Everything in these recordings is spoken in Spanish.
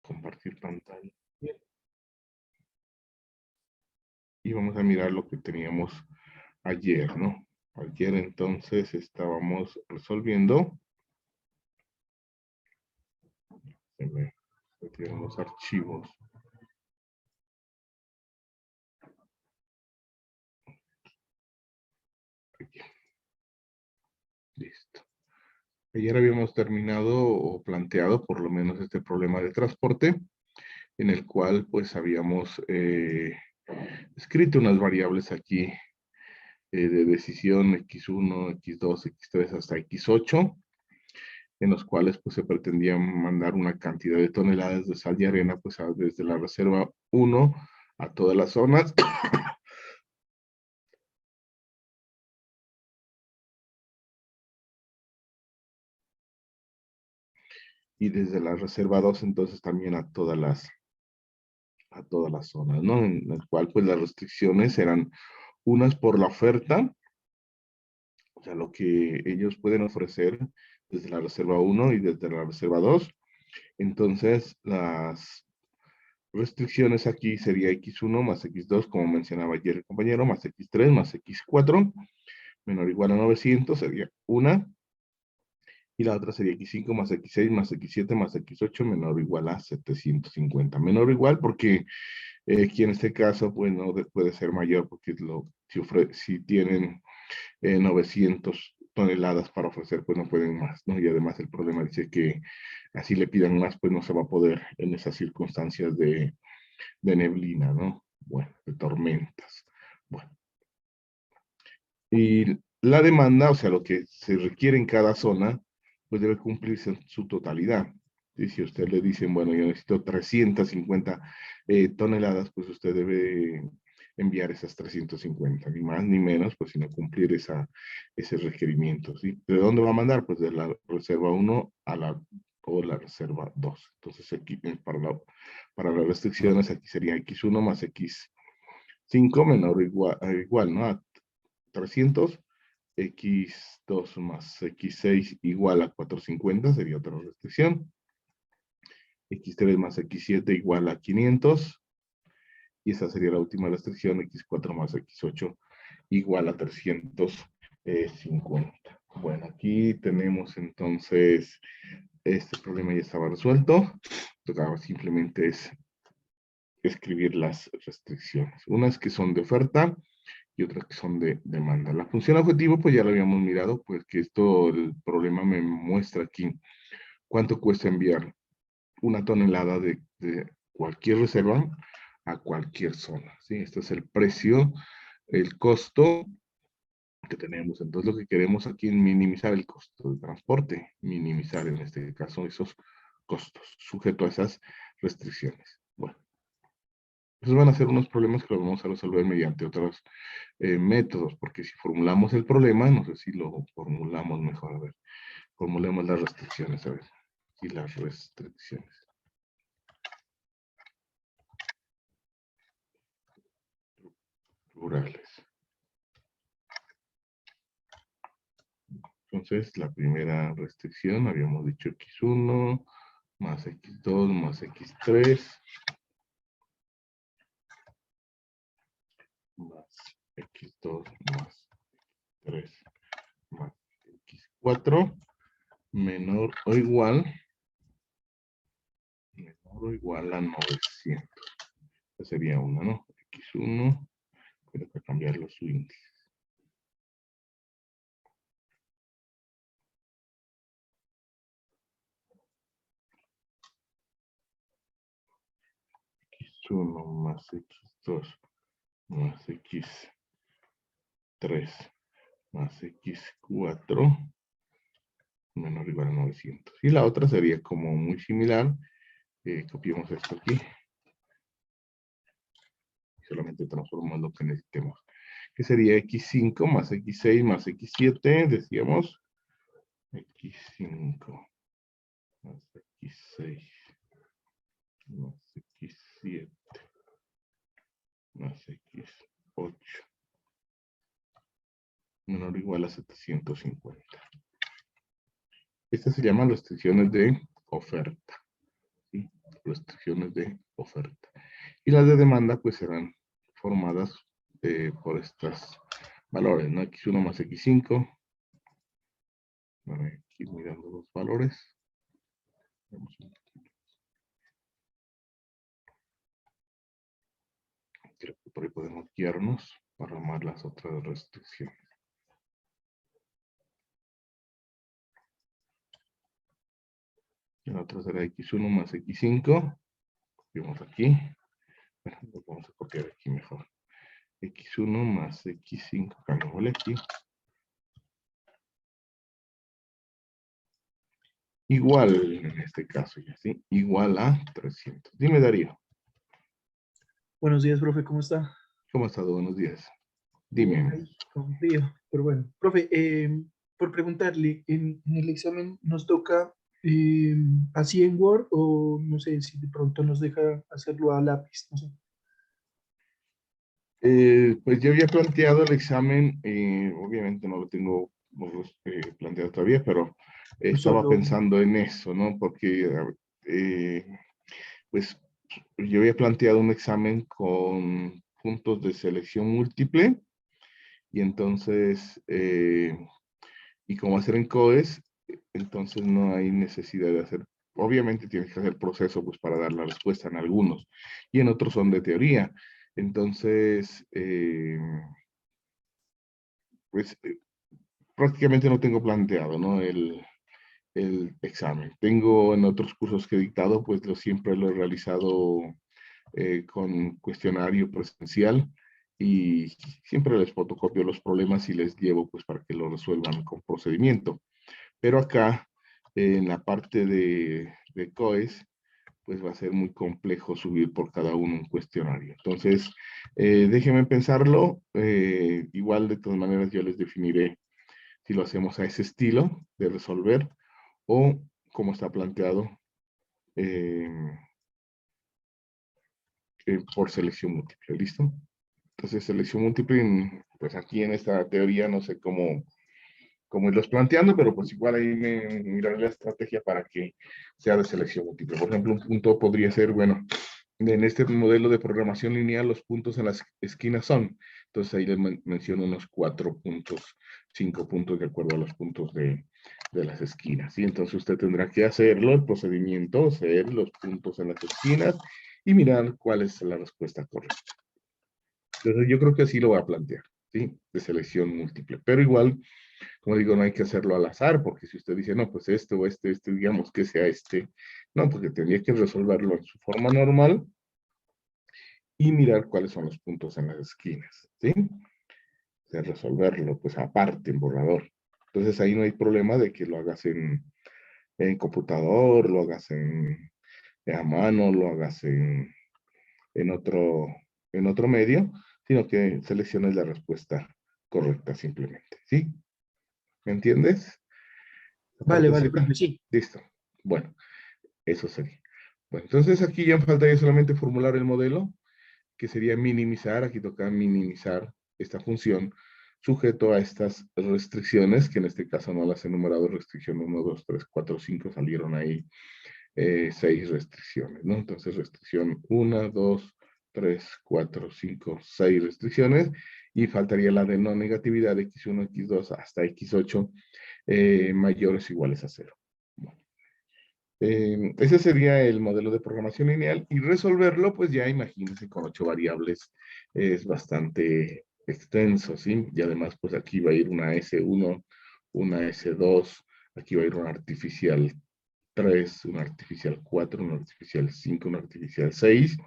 compartir pantalla. Bien. Y vamos a mirar lo que teníamos ayer, ¿no? Ayer entonces estábamos resolviendo. Se me metieron los archivos. Aquí. Listo. Ayer habíamos terminado o planteado por lo menos este problema de transporte, en el cual pues habíamos escrito unas variables aquí de decisión x1, x2, x3 hasta x8, en los cuales pues se pretendía mandar una cantidad de toneladas de sal y arena pues desde la reserva 1 a todas las zonas. Y desde la reserva 2 entonces también a todas las zonas, ¿no? En el cual pues las restricciones eran unas por la oferta, o sea, lo que ellos pueden ofrecer desde la reserva 1 y desde la reserva 2. Entonces, las restricciones aquí sería x1 más x2, como mencionaba ayer el compañero, más x3 más x4, menor o igual a 900, sería una. Y la otra sería x5 más x6 más x7 más x8, menor o igual a 750. Menor o igual porque aquí en este caso, pues no puede ser mayor, porque si tienen 900 toneladas para ofrecer, pues no pueden más, ¿no? Y además el problema dice que así le pidan más, pues no se va a poder en esas circunstancias de neblina, ¿no? Bueno, de tormentas. Bueno. Y la demanda, o sea, lo que se requiere en cada zona, pues debe cumplirse en su totalidad. Y si usted le dicen, bueno, yo necesito 350 toneladas, pues usted debe enviar esas 350, ni más ni menos, pues sino cumplir ese requerimiento, ¿sí? ¿De dónde va a mandar? Pues de la reserva 1 a la reserva 2. Entonces aquí para las restricciones aquí sería x1 más x5 menor o igual, ¿no? A 300, x2 más x6 igual a 450, sería otra restricción. x3 más x7 igual a 500. Y esa sería la última restricción, x4 más x8 igual a 350. Bueno, aquí tenemos entonces, este problema ya estaba resuelto. Tocaba simplemente escribir las restricciones. Unas que son de oferta y otras que son de demanda. La función objetivo, pues ya lo habíamos mirado, pues que el problema me muestra aquí cuánto cuesta enviar una tonelada de cualquier reserva a cualquier zona, ¿sí? Este es el precio, el costo que tenemos. Entonces lo que queremos aquí es minimizar el costo de transporte, minimizar en este caso esos costos, sujeto a esas restricciones. Bueno, esos van a ser unos problemas que los vamos a resolver mediante otros métodos, porque si formulamos el problema, no sé si lo formulamos mejor, a ver, formulemos las restricciones, a ver, y las restricciones. Rurales. Entonces, la primera restricción, habíamos dicho x1 más x2 más x3 más x2 más 3 más x4 menor o igual a 900. Esa sería una, ¿no? x1, tengo que cambiarlo su índice. x1 más x2 más x3 más x4 menor o igual a 900. Y la otra sería como muy similar. Copiemos esto aquí. Solamente transformamos lo que necesitemos. Que sería x5 más x6 más x7, decíamos. x5 más x6 más x7 más x8 menor o igual a 750. Estas se llaman restricciones de oferta, ¿sí? restricciones de oferta. Y las de demanda pues serán formadas por estos valores, ¿no? X1 más X5. Bueno, aquí mirando los valores. Creo que por ahí podemos guiarnos para armar las otras restricciones. La otra será X1 más X5. Copiamos aquí. Bueno, lo vamos a copiar aquí mejor. X1 más X5. Cambiémosle aquí. Igual, en este caso, ya sí. Igual a 300. Dime, Darío. Buenos días, profe, ¿cómo está? ¿Cómo ha estado? Buenos días. Bien, Dime. ahí, con frío, pero bueno. Profe, por preguntarle, en el examen nos toca así en Word o no sé si de pronto nos deja hacerlo a lápiz, no sé. Pues yo había planteado el examen, obviamente no lo tengo planteado todavía, pero estaba Solo, pensando en eso, ¿no? Porque, eh, pues, yo había planteado un examen con puntos de selección múltiple, y entonces, y como hacer en COES, entonces no hay necesidad de hacer, obviamente tienes que hacer proceso pues para dar la respuesta en algunos, y en otros son de teoría. Entonces, pues prácticamente no tengo planteado, ¿no? El examen. Tengo en otros cursos que he dictado, pues siempre lo he realizado con cuestionario presencial, y siempre les fotocopio los problemas y les llevo pues para que lo resuelvan con procedimiento. Pero acá, en la parte de COES, pues va a ser muy complejo subir por cada uno un cuestionario. Entonces, déjenme pensarlo. Igual, de todas maneras, yo les definiré si lo hacemos a ese estilo de resolver o como está planteado eh, por selección múltiple. ¿Listo? Entonces, selección múltiple, pues aquí en esta teoría no sé cómo irlos planteando, pero pues igual ahí miraré la estrategia para que sea de selección múltiple. Por ejemplo, un punto podría ser, bueno, en este modelo de programación lineal, los puntos en las esquinas son. Entonces ahí les menciono unos 4 puntos, 5 puntos de acuerdo a los puntos de las esquinas. ¿Sí? Entonces usted tendrá que hacerlo, el procedimiento, hacer los puntos en las esquinas y mirar cuál es la respuesta correcta. Entonces yo creo que así lo voy a plantear, ¿sí? De selección múltiple. Pero igual, como digo, no hay que hacerlo al azar, porque si usted dice, no, pues este o este, digamos que sea este, no, porque tendría que resolverlo en su forma normal y mirar cuáles son los puntos en las esquinas, ¿sí? De resolverlo, pues aparte, en borrador. Entonces ahí no hay problema de que lo hagas en computador, lo hagas a mano, lo hagas en otro, en otro medio, sino que selecciones la respuesta correcta simplemente, ¿sí? ¿Me entiendes? La vale, parte vale, Z. profe, sí. Listo. Bueno, eso sería. Bueno, entonces aquí ya faltaría solamente formular el modelo, que sería minimizar, aquí toca minimizar esta función sujeto a estas restricciones, que en este caso no las he numerado, restricción 1, 2, 3, 4, 5, salieron ahí 6 restricciones, ¿no? Entonces restricción 1, 2, 3, 4, 5, 6 restricciones, y faltaría la de no negatividad de X1, X2 hasta X8 mayores o iguales a 0. Bueno, ese sería el modelo de programación lineal, y resolverlo, pues ya imagínense, con 8 variables es bastante extenso, ¿sí? Y además, pues aquí va a ir una S1, una S2, aquí va a ir una artificial 3, una artificial 4, una artificial 5, una artificial 6,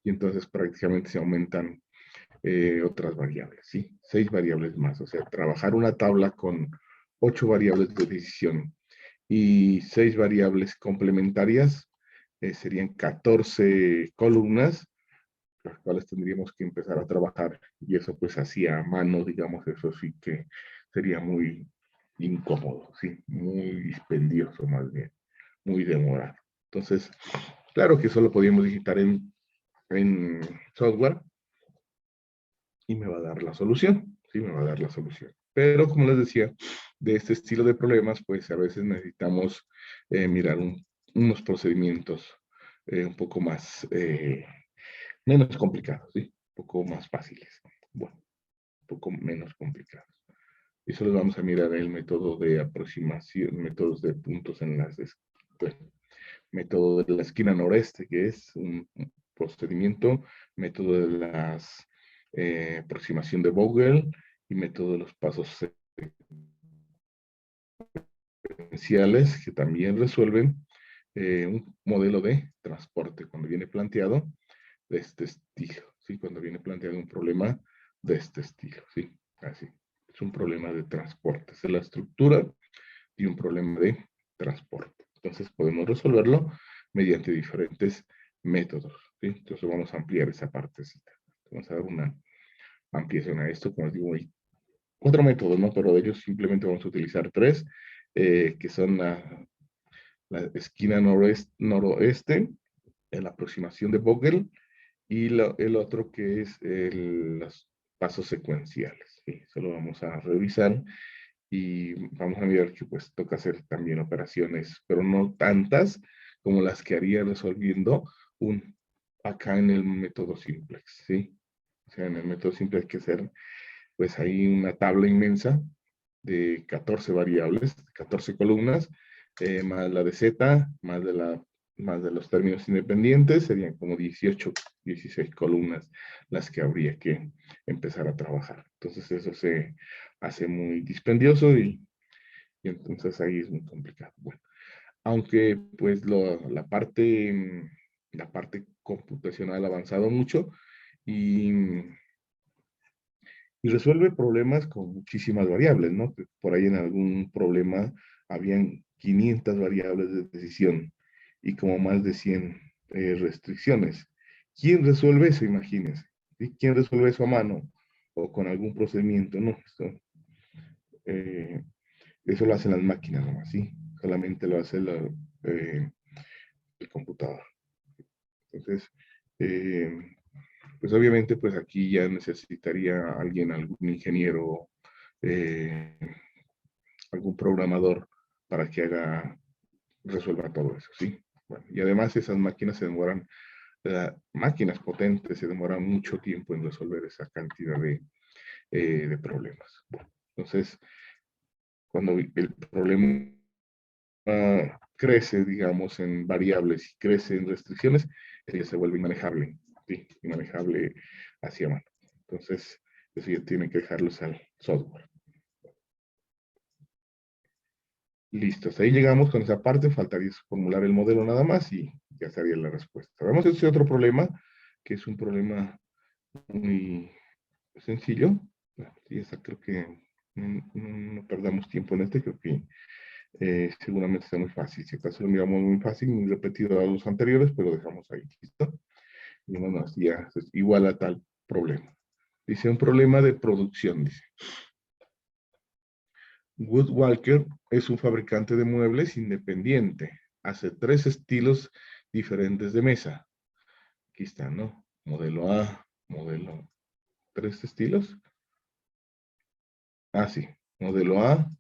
y entonces prácticamente se aumentan otras variables, ¿sí? 6 variables más, o sea, trabajar una tabla con 8 variables de decisión y 6 variables complementarias, serían 14 columnas, las cuales tendríamos que empezar a trabajar, y eso pues así a mano, digamos, eso sí que sería muy incómodo, ¿sí? Muy dispendioso más bien, muy demorado. Entonces, claro que eso lo podríamos digitar en software y me va a dar la solución, ¿sí? Me va a dar la solución. Pero como les decía, de este estilo de problemas, pues a veces necesitamos mirar unos procedimientos un poco más, menos complicados, ¿sí? Un poco más fáciles. Bueno, un poco menos complicados. Y solo vamos a mirar el método de aproximación, métodos de puntos en las, método de la esquina noreste, que es un procedimiento, método de las aproximación de Vogel y método de los pasos secuenciales que también resuelven un modelo de transporte cuando viene planteado de este estilo, ¿sí? Cuando viene planteado un problema de este estilo, ¿sí? Así. Es un problema de transporte. Es la estructura y un problema de transporte. Entonces podemos resolverlo mediante diferentes métodos, ¿sí? Entonces vamos a ampliar esa partecita. Vamos a dar una ampliación a esto. Como les digo, hay 4 métodos, ¿no? Pero de ellos simplemente vamos a utilizar 3, que son la esquina noroeste, la aproximación de Vogel, y el otro que es los pasos secuenciales. ¿Sí? Eso lo vamos a revisar y vamos a mirar que pues toca hacer también operaciones, pero no tantas como las que haría resolviendo acá en el método simplex, ¿sí? O sea, en el método simplex hay que hacer pues ahí una tabla inmensa de 14 variables, 14 columnas, más la de z, más de los términos independientes, serían como 18, 16 columnas las que habría que empezar a trabajar. Entonces eso se hace muy dispendioso y entonces ahí es muy complicado. Bueno, aunque pues la parte computacional ha avanzado mucho y resuelve problemas con muchísimas variables, ¿no? Por ahí en algún problema habían 500 variables de decisión y como más de 100 restricciones. ¿Quién resuelve eso? Imagínense. ¿Sí? ¿Quién resuelve eso a mano o con algún procedimiento? No, eh, eso lo hacen las máquinas nomás, ¿sí? Solamente lo hace el computador. Entonces, eh, pues obviamente, pues aquí ya necesitaría alguien, algún ingeniero, eh, algún programador para que resuelva todo eso, ¿sí? Bueno, y además esas máquinas se demoran, máquinas potentes se demoran mucho tiempo en resolver esa cantidad de problemas. Bueno, entonces, cuando el problema crece, digamos, en variables y crece en restricciones, se vuelve inmanejable, ¿sí? Inmanejable hacia mano. Entonces, eso ya tiene que dejarlos al software. Listo, hasta ahí llegamos con esa parte, faltaría formular el modelo nada más y ya sería la respuesta. Vamos a este otro problema, que es un problema muy sencillo. Y esa creo que no perdamos tiempo en este, creo que seguramente está muy fácil. Si acaso lo miramos muy fácil, muy repetido a los anteriores, pero dejamos ahí, ¿listo? Y bueno, así ya es igual a tal problema. Dice un problema de producción, dice. Woodwalker es un fabricante de muebles independiente. Hace 3 estilos diferentes de mesa. Aquí está, ¿no? Modelo A, modelo... ¿3 estilos? Ah, sí. Modelo A,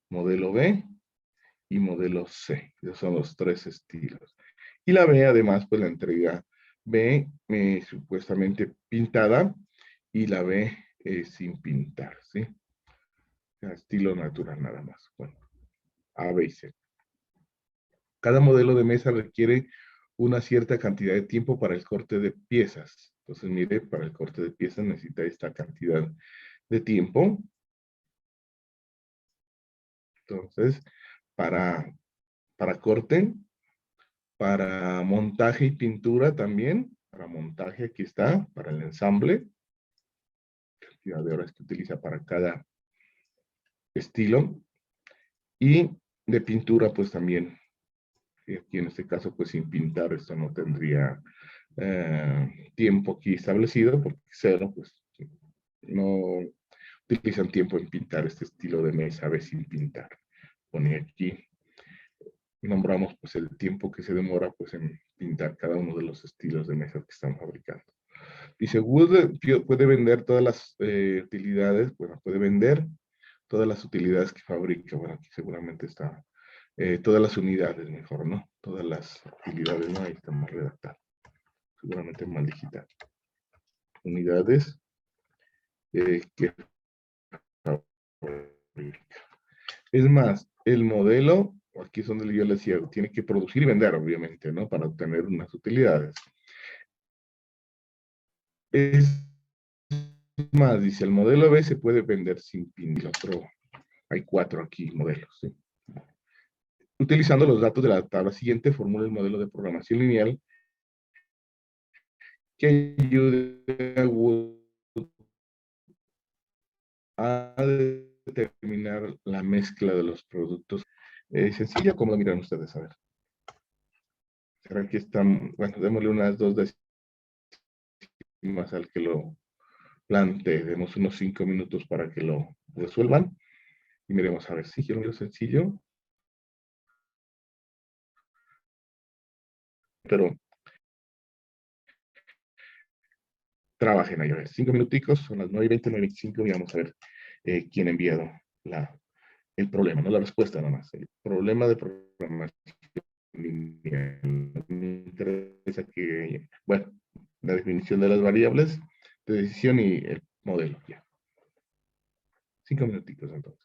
modelo B y modelo C. Esos son los 3 estilos. Y la B, además, pues la entrega B supuestamente pintada y la B sin pintar, ¿sí? O sea, estilo natural nada más. Bueno, A, B y C. Cada modelo de mesa requiere una cierta cantidad de tiempo para el corte de piezas. Entonces, mire, para el corte de piezas necesita esta cantidad de tiempo. Entonces, para corte, para montaje y pintura también, para montaje aquí está, para el ensamble, cantidad de horas que utiliza para cada estilo, y de pintura pues también, y aquí en este caso pues sin pintar esto no tendría tiempo aquí establecido, porque cero pues no utilizan tiempo en pintar este estilo de mesa, a ver sin pintar. Pone aquí, nombramos pues el tiempo que se demora pues en pintar cada uno de los estilos de mesa que están fabricando. Dice, Wood puede vender todas las utilidades, bueno, puede vender todas las utilidades que fabrica, bueno, aquí seguramente está, todas las unidades, mejor, ¿no? todas las utilidades, ¿no? Ahí está mal redactado. Seguramente mal digital. Unidades que fabrica. Es más, el modelo, aquí es donde yo le decía, tiene que producir y vender, obviamente, ¿no? Para obtener unas utilidades. Es más, dice, el modelo B se puede vender sin PIN. El otro, hay 4 aquí modelos, ¿sí? Utilizando los datos de la tabla siguiente, formula el modelo de programación lineal que ayude a determinar la mezcla de los productos. Sencilla, como lo miran ustedes, a ver. ¿Será que están? Bueno, démosle unas 2 décimas al que lo plantee. Demos unos 5 minutos para que lo resuelvan. Y miremos a ver si quiero un sencillo. Pero trabajen ahí, a ver, 5 minuticos, son las 9:20, 9:25, y vamos a ver quién ha enviado el problema, no la respuesta nada más. El problema de programación lineal. Me interesa que, bueno, la definición de las variables de decisión y el modelo. Ya. 5 minutitos entonces.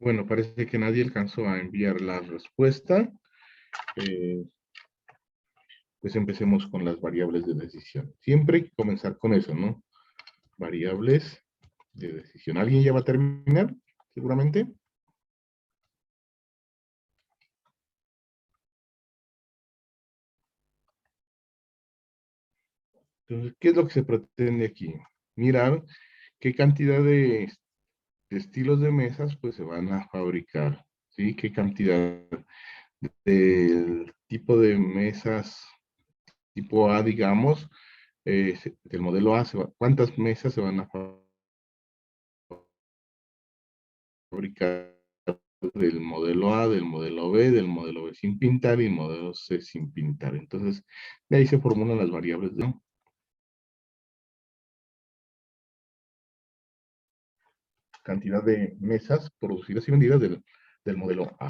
Bueno, parece que nadie alcanzó a enviar la respuesta. Eh, pues empecemos con las variables de decisión. Siempre hay que comenzar con eso, ¿no? Variables de decisión. ¿Alguien ya va a terminar? Seguramente. Entonces, ¿qué es lo que se pretende aquí? Mirar qué cantidad de estilos de mesas pues se van a fabricar, ¿sí? Qué cantidad del tipo de mesas tipo A, digamos, del modelo A, ¿cuántas mesas se van a fabricar del modelo A, del modelo B sin pintar y el modelo C sin pintar? Entonces, de ahí se formulan las variables de cantidad de mesas producidas y vendidas del modelo A.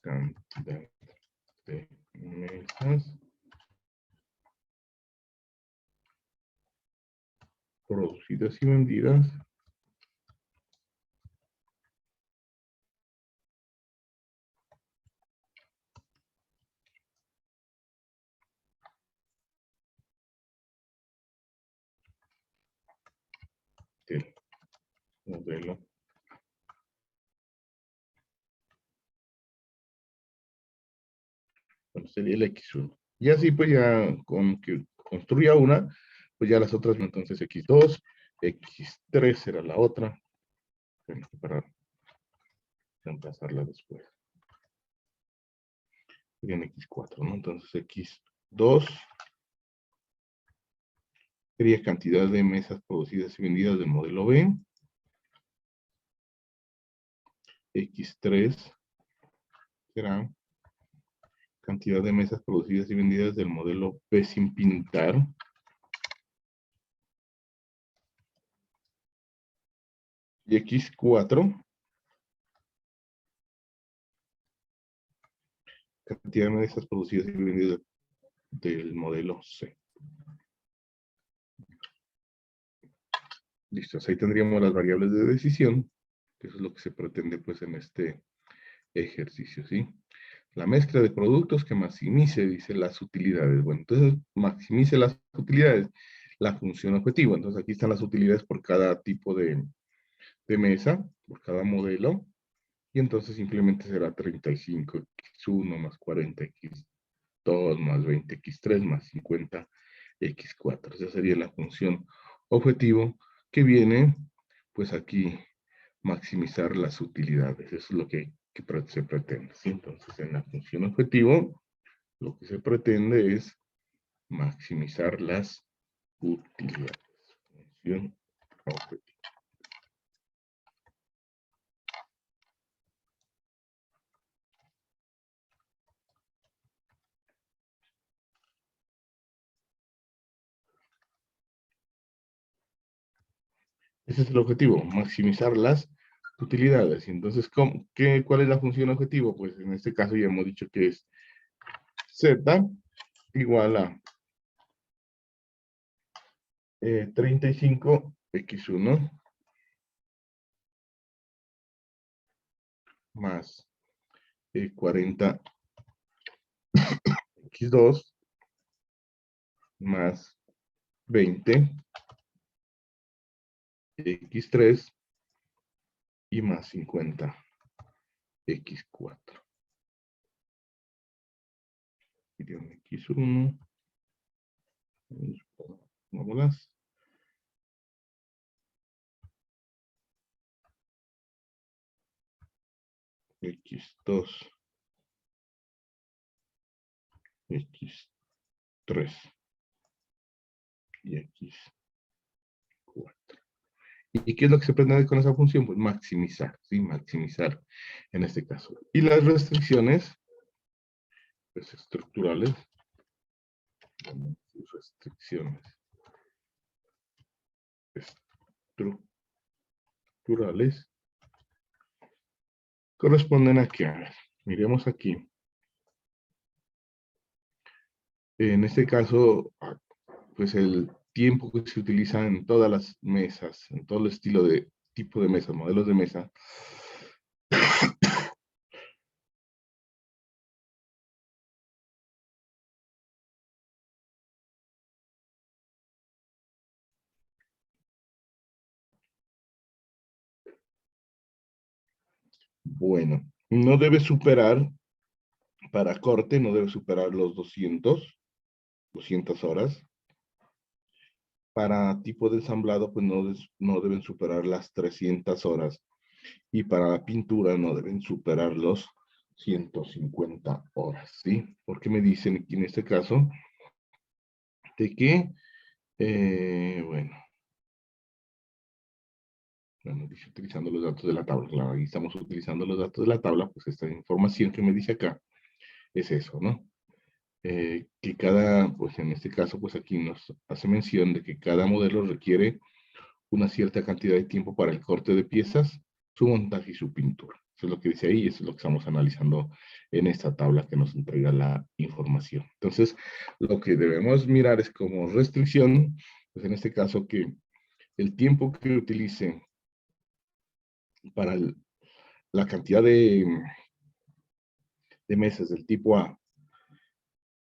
Cantidad de mesas producidas y vendidas del modelo. Bueno, sería el X1. Y así pues ya con que construya una, pues ya las otras, entonces X2, X3 será la otra, para reemplazarla después. Serían X4, ¿no? Entonces X2 sería cantidad de mesas producidas y vendidas del modelo B. X3 será cantidad de mesas producidas y vendidas del modelo B sin pintar. Y X4, cantidad de mesas producidas y vendidas del modelo C. Listo, ahí tendríamos las variables de decisión, que eso es lo que se pretende pues en este ejercicio, ¿sí? La mezcla de productos que maximice, dice, las utilidades. Bueno, entonces maximice las utilidades, la función objetivo. Entonces aquí están las utilidades por cada tipo de mesa, por cada modelo, y entonces simplemente será 35x1 más 40x2 más 20x3 más 50x4. Esa sería la función objetivo que viene, pues aquí, maximizar las utilidades. Eso es lo que se pretende, ¿sí? Entonces, en la función objetivo, lo que se pretende es maximizar las utilidades. Función objetivo. Ese es el objetivo, maximizar las utilidades. Y entonces, ¿cuál es la función objetivo? Pues en este caso ya hemos dicho que es Z igual a 35x1 más 40x2 más 20x3 y más 50x4. X1, vámonos. X2, X3 y X4. ¿Y qué es lo que se pretende con esa función? Pues maximizar, ¿sí? Maximizar en este caso. Y las restricciones, pues estructurales, restricciones estructurales, corresponden a que, a ver, miremos aquí. En este caso, pues el tiempo que se utiliza en todas las mesas, en todo el estilo de tipo de mesa, modelos de mesa. Bueno, no debe superar, para corte, no debe superar los 200 horas. Para tipo de ensamblado, pues no deben superar las 300 horas. Y para la pintura no deben superar los 150 horas, ¿sí? Porque me dicen aquí en este caso de que, bueno, dice utilizando los datos de la tabla. Claro, ahí estamos utilizando los datos de la tabla, pues esta información que me dice acá es eso, ¿no? Que cada, pues en este caso, pues aquí nos hace mención de que cada modelo requiere una cierta cantidad de tiempo para el corte de piezas, su montaje y su pintura. Eso es lo que dice ahí y eso es lo que estamos analizando en esta tabla que nos entrega la información. Entonces, lo que debemos mirar es como restricción, pues en este caso que el tiempo que utilice para la cantidad de mesas del tipo A,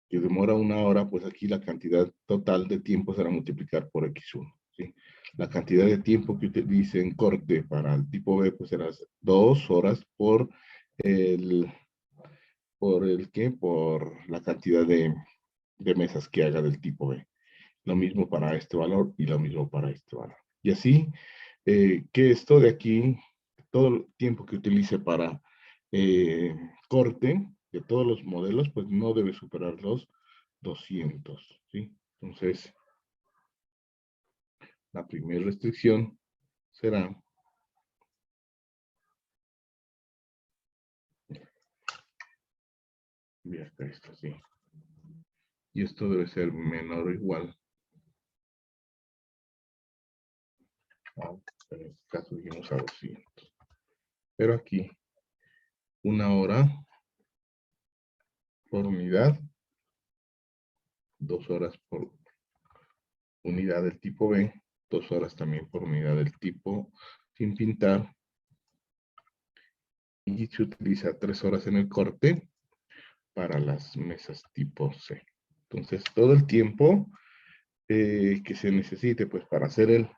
que demora 1 hora, pues aquí la cantidad total de tiempo será multiplicar por X1. ¿Sí? La cantidad de tiempo que utilice en corte para el tipo B, pues será 2 horas el, por la cantidad de mesas que haga del tipo B. Lo mismo para este valor y lo mismo para este valor. Y así, que esto de aquí, todo el tiempo que utilice para corte de todos los modelos, pues no debe superar los 200, ¿sí? Entonces, la primera restricción será, mira acá esto, sí. Y esto debe ser menor o igual en este caso dijimos a 200. Pero aquí, 1 hora por unidad, 2 horas por unidad del tipo B, 2 horas también por unidad del tipo sin pintar, y se utiliza 3 horas en el corte para las mesas tipo C. Entonces, todo el tiempo que se necesite pues para hacer el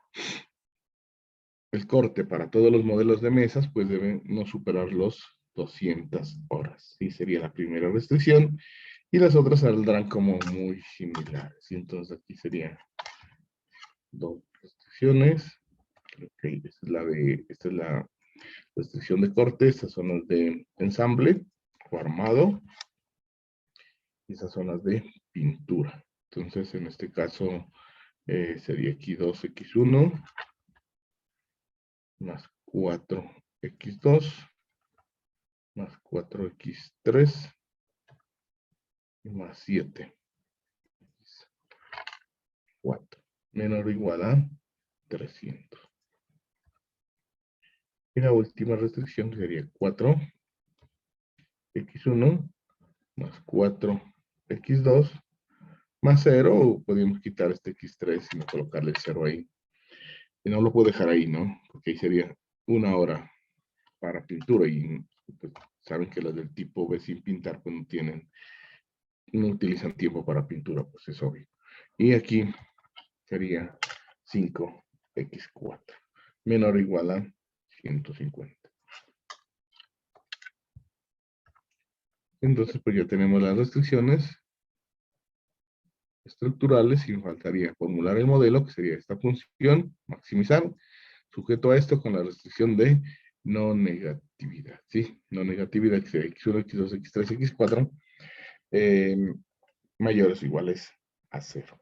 corte para todos los modelos de mesas, pues deben no superar los 200 horas. Sí, sería la primera restricción. Y las otras saldrán como muy similares. Y entonces aquí serían 2 restricciones. Ok, esta es la restricción de corte, estas son las de ensamble o armado. Y esas son las de pintura. Entonces, en este caso, sería aquí 2x1 más 4x2 más 4x3 y más 7x4 menor o igual a 300. Y la última restricción sería 4x1 más 4x2 más 0, o podemos quitar este x3 y no colocarle el 0 ahí. Y no lo puedo dejar ahí, ¿no? Porque ahí sería 1 hora para pintura y pues, saben que las del tipo B sin pintar pues no utilizan tiempo para pintura, pues es obvio. Y aquí sería 5x4 menor o igual a 150. Entonces pues ya tenemos las restricciones estructurales y me faltaría formular el modelo, que sería esta función, maximizar, sujeto a esto con la restricción de no negatividad, ¿sí? No negatividad, que sería x1, x2, x3, x4, mayores o iguales a 0.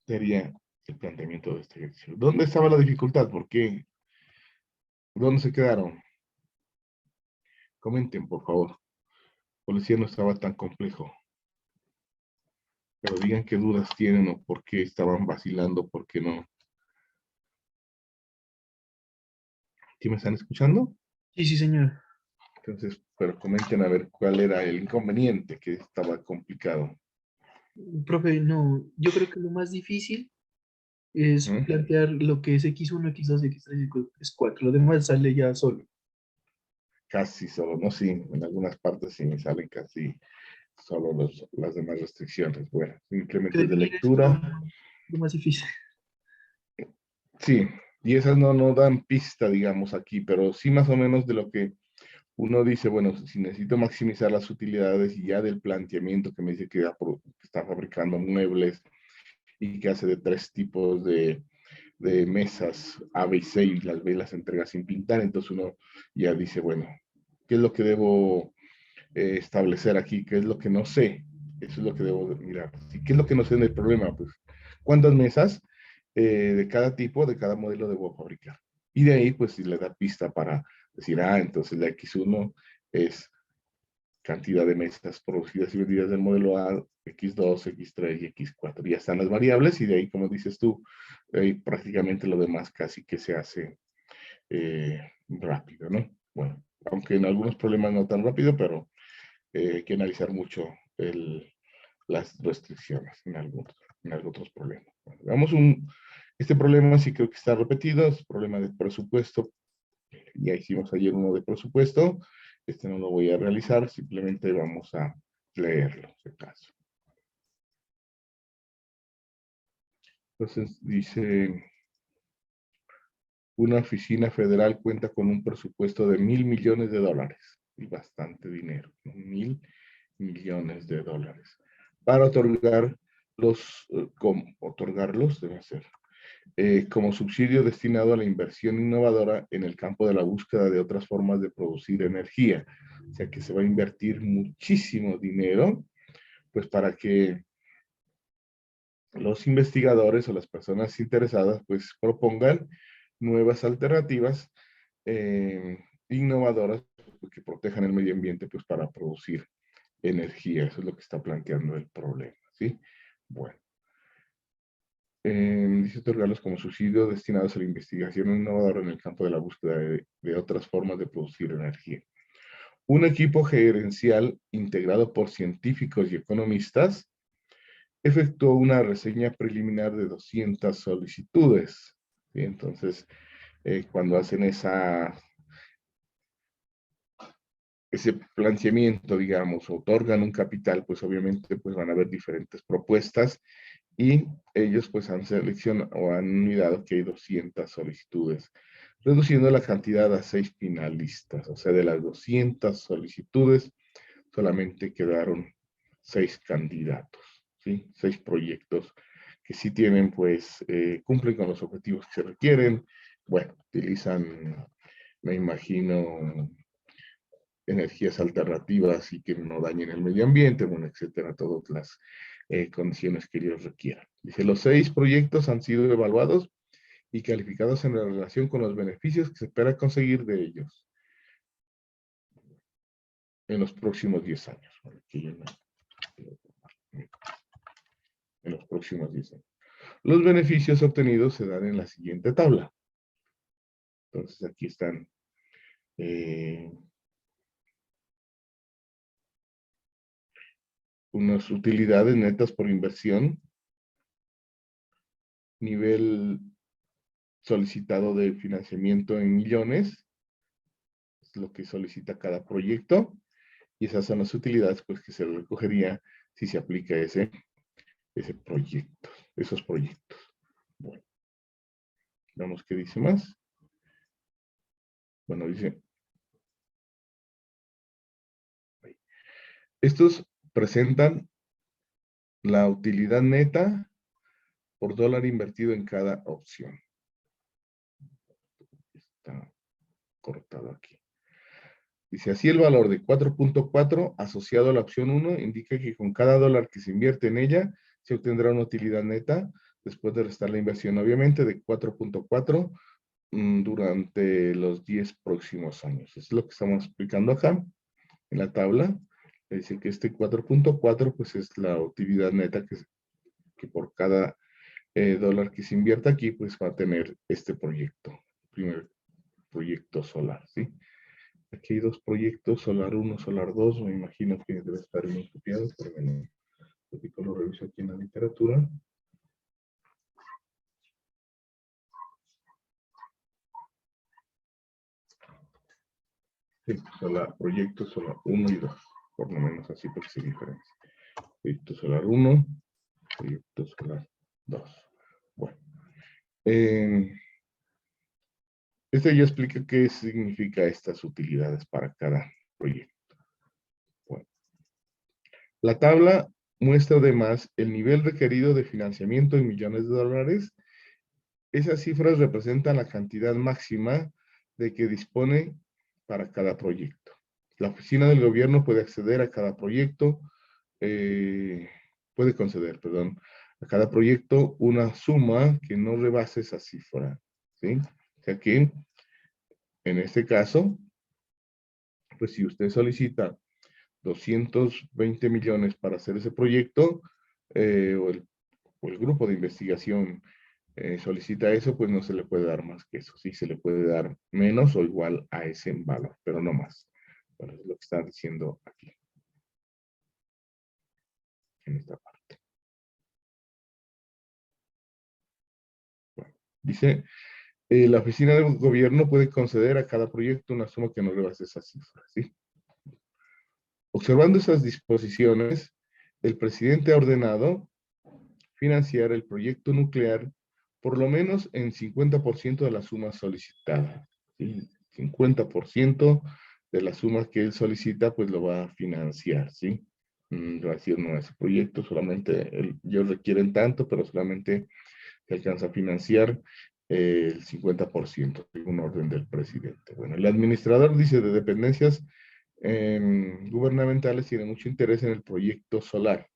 Sería el planteamiento de este ejercicio. ¿Dónde estaba la dificultad? ¿Por qué? ¿Dónde se quedaron? Comenten, por favor. Policía no estaba tan complejo. Pero digan qué dudas tienen o por qué estaban vacilando, por qué no. ¿Sí me están escuchando? Sí, sí, señor. Entonces, pero comenten a ver cuál era el inconveniente que estaba complicado. Profe, no, yo creo que lo más difícil es ¿Mm? plantear lo que es X1, X2, X3, X4. Lo demás sale ya solo. Casi solo, no, sí, en algunas partes sí me salen casi solo las demás restricciones. Bueno, Que simplemente de definir eso es lectura. lo más difícil. Sí, y esas no dan pista, digamos, aquí, pero sí más o menos de lo que uno dice, bueno, si necesito maximizar las utilidades y ya del planteamiento que me dice que está fabricando muebles y que hace de 3 tipos de mesas A, B y C y las B las entrega sin pintar, entonces uno ya dice, bueno, ¿qué es lo que debo establecer aquí? ¿Qué es lo que no sé? Eso es lo que debo de mirar. ¿Sí? ¿Qué es lo que no sé en el problema? Pues, ¿cuántas mesas de cada tipo, de cada modelo debo fabricar? Y de ahí, pues, si le da pista para decir, entonces la X1 es cantidad de mesas producidas y vendidas del modelo A, X2, X3 y X4. Ya están las variables y de ahí, como dices tú, prácticamente lo demás casi que se hace rápido, ¿no? Bueno, aunque en algunos problemas no tan rápido, pero hay que analizar mucho las restricciones en algunos otros problemas. Bueno, veamos este problema sí creo que está repetido, es problema de presupuesto. Ya hicimos ayer uno de presupuesto. Este no lo voy a realizar, simplemente vamos a leerlo, si acaso. Entonces dice, una oficina federal cuenta con un presupuesto de $1,000 millones y bastante dinero, ¿no? $1,000 millones para otorgarlos, debe ser, como subsidio destinado a la inversión innovadora en el campo de la búsqueda de otras formas de producir energía. O sea que se va a invertir muchísimo dinero, pues para que los investigadores o las personas interesadas pues propongan nuevas alternativas innovadoras que protejan el medio ambiente pues para producir energía. Eso es lo que está planteando el problema, ¿sí? Bueno. Dice otorgarlos como subsidio destinados a la investigación innovadora en el campo de la búsqueda de otras formas de producir energía. Un equipo gerencial integrado por científicos y economistas efectuó una reseña preliminar de 200 solicitudes. ¿Sí? Entonces, cuando hacen ese planteamiento, digamos, otorgan un capital, pues obviamente pues van a haber diferentes propuestas y ellos pues han seleccionado o han mirado que hay 200 solicitudes, reduciendo la cantidad a 6 finalistas. O sea, de las 200 solicitudes, solamente quedaron 6 candidatos, ¿sí? 6 proyectos que sí tienen, pues, cumplen con los objetivos que se requieren. Bueno, utilizan, me imagino, energías alternativas y que no dañen el medio ambiente, bueno, etcétera, todas las condiciones que ellos requieran. Dice, los 6 proyectos han sido evaluados y calificados en relación con los beneficios que se espera conseguir de ellos en los próximos 10 años. En los próximos 10 años. Los beneficios obtenidos se dan en la siguiente tabla. Entonces aquí están unas utilidades netas por inversión, nivel solicitado de financiamiento en millones, es lo que solicita cada proyecto, y esas son las utilidades pues, que se recogería si se aplica ese proyecto, esos proyectos. Bueno, veamos qué dice más. Bueno, dice, estos presentan la utilidad neta por dólar invertido en cada opción. Está cortado aquí. Dice, así el valor de 4.4 asociado a la opción 1 indica que con cada dólar que se invierte en ella se obtendrá una utilidad neta después de restar la inversión, obviamente, de 4.4 durante los 10 próximos años. Eso es lo que estamos explicando acá en la tabla. Dice que este 4.4 pues es la utilidad neta que por cada dólar que se invierta aquí pues va a tener este proyecto, primer proyecto solar, ¿sí? Aquí hay 2 proyectos, Solar 1, Solar 2, me imagino que debe estar bien copiado, pero bueno, lo reviso aquí en la literatura. Sí, solar, proyecto solar 1 y 2, por lo menos así porque se diferencia. Proyecto solar 1, proyecto solar 2. Bueno, esto ya explica qué significa estas utilidades para cada proyecto. Bueno, la tabla muestra además el nivel requerido de financiamiento en millones de dólares. Esas cifras representan la cantidad máxima de que dispone para cada proyecto. La oficina del gobierno puede acceder a cada proyecto, puede conceder, perdón, a cada proyecto una suma que no rebase esa cifra, ¿sí? O sea que, en este caso, pues si usted solicita 220 millones para hacer ese proyecto, o el grupo de investigación solicita eso, pues no se le puede dar más que eso. Sí, se le puede dar menos o igual a ese valor, pero no más. Bueno, es lo que está diciendo aquí, en esta parte. Bueno, dice, la oficina del gobierno puede conceder a cada proyecto una suma que no rebase esa cifra, ¿sí? Observando esas disposiciones, el presidente ha ordenado financiar el proyecto nuclear por lo menos en 50% de la suma solicitada, ¿sí? 50% de la suma que él solicita, pues lo va a financiar, ¿sí? Va a decir, no, ese proyecto solamente, ellos requieren tanto, pero solamente se alcanza a financiar el 50%, según orden del presidente. Bueno, el administrador dice de dependencias gubernamentales tiene mucho interés en el proyecto solar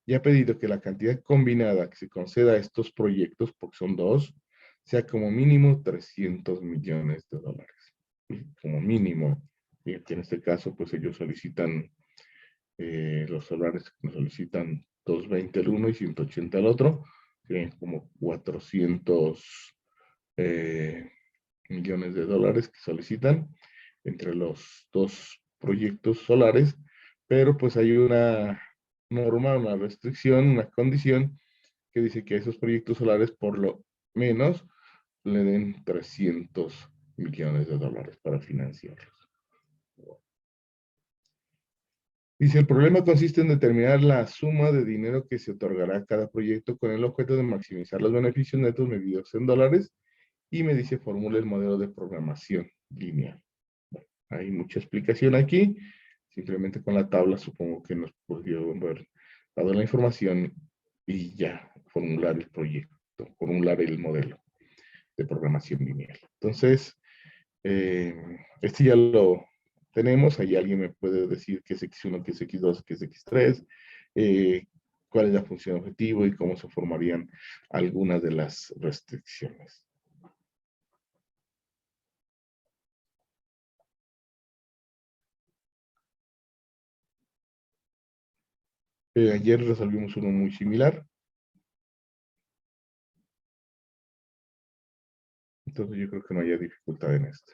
y ha pedido que la cantidad combinada que se conceda a estos proyectos, porque son dos, sea como mínimo 300 millones de dólares. ¿Sí? Como mínimo. Y aquí en este caso, pues ellos solicitan, los solares nos solicitan 220 el uno y 180 el otro, como 400 millones de dólares que solicitan entre los dos proyectos solares, pero pues hay una norma, una restricción, una condición que dice que a esos proyectos solares por lo menos le den 300 millones de dólares para financiarlos. Dice, el problema consiste en determinar la suma de dinero que se otorgará a cada proyecto con el objeto de maximizar los beneficios netos medidos en dólares y me dice formula el modelo de programación lineal. Bueno, hay mucha explicación aquí, simplemente con la tabla supongo que nos podría haber dado la información y ya formular el proyecto, formular el modelo de programación lineal. Entonces, este ya lo tenemos, ahí alguien me puede decir qué es X1, qué es X2, qué es X3, cuál es la función objetivo y cómo se formarían algunas de las restricciones. Ayer resolvimos uno muy similar. Entonces yo creo que no haya dificultad en este.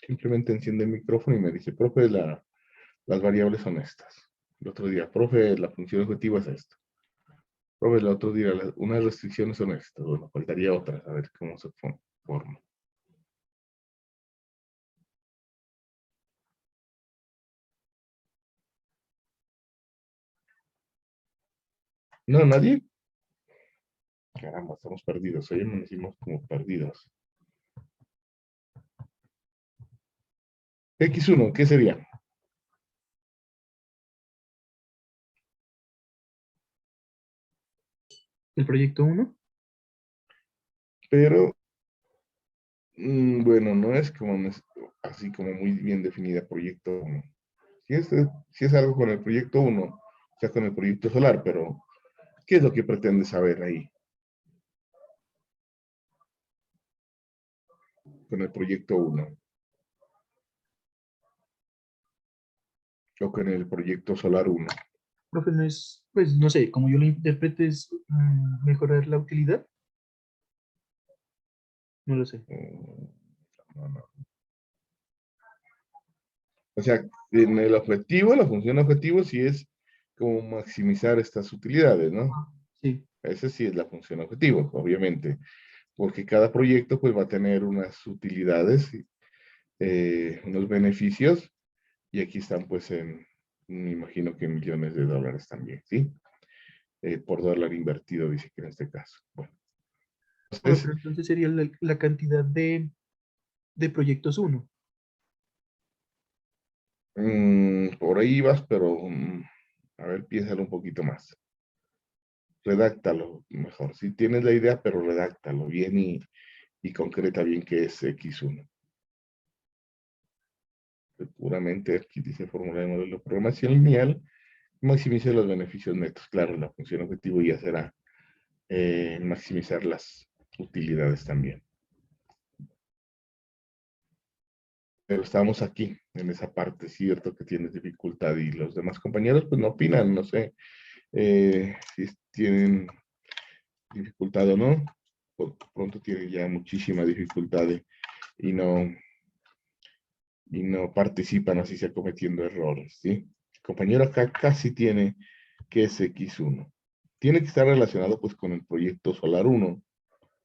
Simplemente enciende el micrófono y me dice, profe, las variables son estas. El otro día, profe, la función objetiva es esta. Profe, el otro día, unas restricciones son estas. Bueno, faltaría otras, a ver cómo se forma. No, nadie. Caramba, estamos perdidos. Hoy amanecimos como perdidos. X1, ¿qué sería? ¿El proyecto 1? Pero, bueno, no es como así como muy bien definida proyecto 1. Si es algo con el proyecto 1, o sea, con el proyecto solar, pero ¿qué es lo que pretende saber ahí? Con el proyecto 1. O con el proyecto solar 1. Profe, no es, pues no sé, como yo lo interpreto es mejorar la utilidad. No lo sé. No, no. O sea, en el objetivo, la función objetivo sí es como maximizar estas utilidades, ¿no? Sí, Esa sí es la función objetivo, obviamente, porque cada proyecto pues va a tener unas utilidades unos beneficios, y aquí están pues me imagino que millones de dólares también, ¿sí? Por dólar invertido, dice que en este caso. Bueno, Bueno, entonces, pero entonces sería la cantidad de proyectos uno. por ahí vas, pero a ver, piénsalo un poquito más. Redáctalo mejor. Si tienes la idea, pero redáctalo bien y concreta bien qué es X1. Puramente aquí dice fórmula de modelo de programación lineal, maximice los beneficios netos. Claro, la función objetivo ya será maximizar las utilidades también. Pero estamos aquí, en esa parte, cierto que tienes dificultad y los demás compañeros pues no opinan, no sé si tienen dificultad o no. Pronto tienen ya muchísima dificultad y no participan, así sea cometiendo errores, ¿sí? El compañero acá casi tiene que es X1. Tiene que estar relacionado pues con el proyecto Solar 1,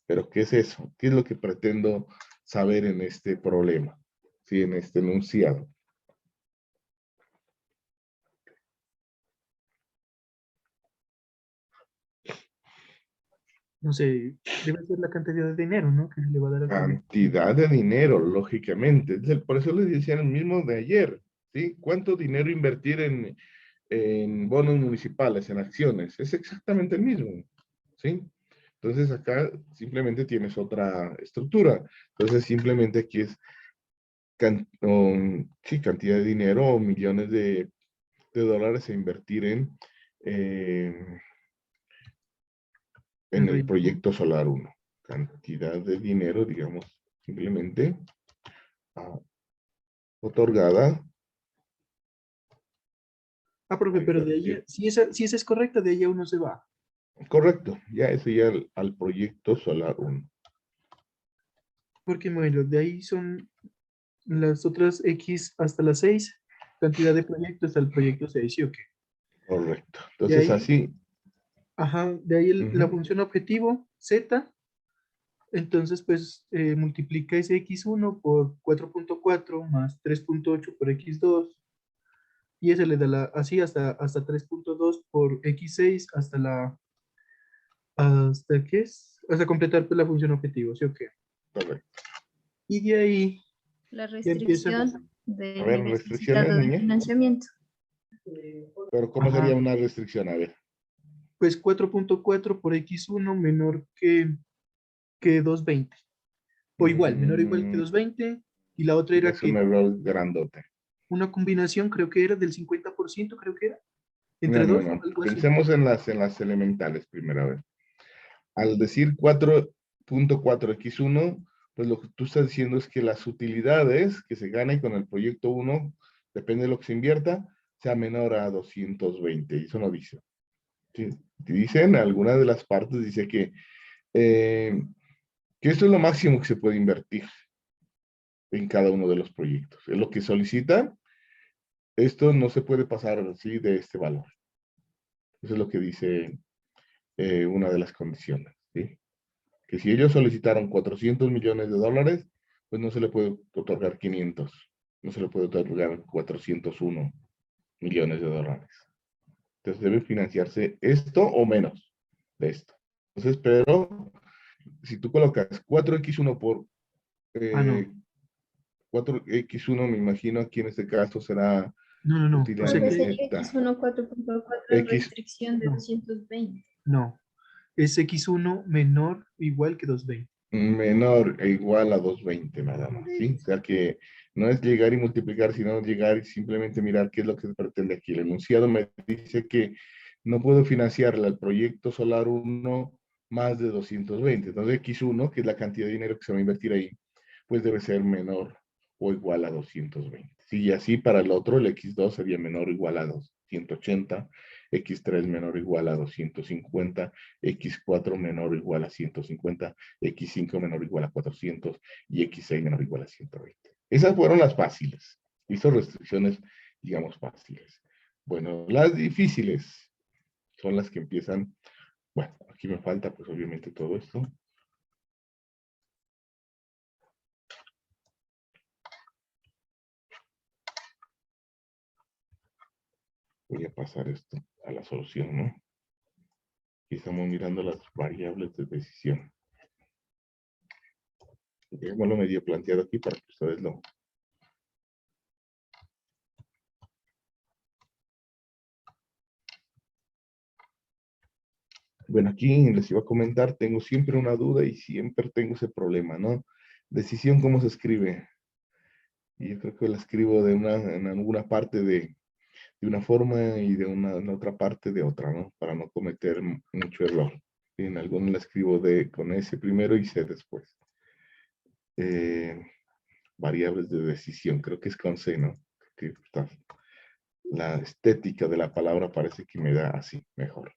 pero ¿qué es eso? ¿Qué es lo que pretendo saber en este problema? ¿Sí? En este enunciado. No sé, debe ser la cantidad de dinero, ¿no? Que se le va a dar al proyecto. Cantidad de dinero, lógicamente. Por eso les decía el mismo de ayer, ¿sí? ¿Cuánto dinero invertir en bonos municipales, en acciones? Es exactamente el mismo, ¿sí? Entonces acá simplemente tienes otra estructura. Entonces simplemente aquí es sí, cantidad de dinero o millones de dólares a invertir eh, El en el proyecto. proyecto Solar 1. Cantidad de dinero, digamos, simplemente otorgada. Ah, profe, pero de ahí, si esa es correcta, de ahí a uno se va. Correcto, ya eso ya al proyecto Solar 1. Porque, bueno, de ahí son las otras X hasta las 6, cantidad de proyectos hasta el proyecto 6, ¿sí o qué? Correcto. De Entonces ahí, así, ajá, de ahí la ujú, función objetivo, Z, entonces pues multiplica ese X1 por 4.4 más 3.8 por X2, y ese le da así hasta 3.2 por X6 ¿hasta qué es? Hasta completar pues, la función objetivo, ¿sí o qué? correcto. Y de ahí La ya empieza, restricción A ver, del restricciones, necesitado de niña. financiamiento. Pero ¿cómo sería ajá, una restricción? A ver. pues 4.4 por X1 menor que 220. O igual, menor o igual que mm, 220. Y la otra ya era es un que error grandote. una combinación, creo que era del 50%, creo que era. No, Entre no, dos, no. algo así. Pensemos en las elementales primero. A ver. Al decir 4.4x1, pues lo que tú estás diciendo es que las utilidades que se ganen con el proyecto 1, depende de lo que se invierta, sea menor a 220. Y eso no dice. ¿Sí? Dicen, algunas de las partes dice eh, que esto es lo máximo que se puede invertir en cada uno de los proyectos. Es lo que solicitan. Esto no se puede pasar así de este valor. Eso es lo que dice una de las condiciones. ¿Sí? Que si ellos solicitaron 400 millones de dólares, pues no se le puede otorgar 500, no se le puede otorgar 401 millones de dólares. Entonces debe financiarse esto o menos de esto. Entonces, pero si tú colocas 4x1 por Ah, no. 4x1, me imagino aquí en este caso será No, no, no. O utilidad sea Profe, que, sería neta. X1 4.4 en X restricción de no, 220. no. Es X1 menor o igual que 220. menor e igual a 220 nada más, ¿sí? O sea que no es llegar y multiplicar, sino llegar y simplemente mirar qué es lo que se pretende aquí. El enunciado me dice que no puedo financiarle al proyecto Solar 1 más de 220. Entonces X1, que es la cantidad de dinero que se va a invertir ahí, pues debe ser menor o igual a 220. Sí, y así para el otro, el X2 sería menor o igual a 280, X3 menor o igual a 250, X4 menor o igual a 150, X5 menor o igual a 400 y X6 menor o igual a 120. Esas fueron las fáciles. Hizo restricciones, digamos, fáciles. Bueno, las difíciles son las que empiezan, bueno, aquí me falta pues obviamente todo esto. Voy a pasar esto a la solución, ¿no? Aquí estamos mirando las variables de decisión. Dejémoslo medio planteado aquí para que ustedes lo... Bueno, aquí les iba a comentar, tengo siempre una duda y siempre tengo ese problema, ¿no? Decisión, ¿cómo se escribe? Y yo creo que la escribo en alguna parte de una forma y en otra parte de otra, ¿no? Para no cometer mucho error. En algunos la escribo con S primero y C después. Variables de decisión, creo que es con C, ¿no? La estética de la palabra parece que me da así, mejor.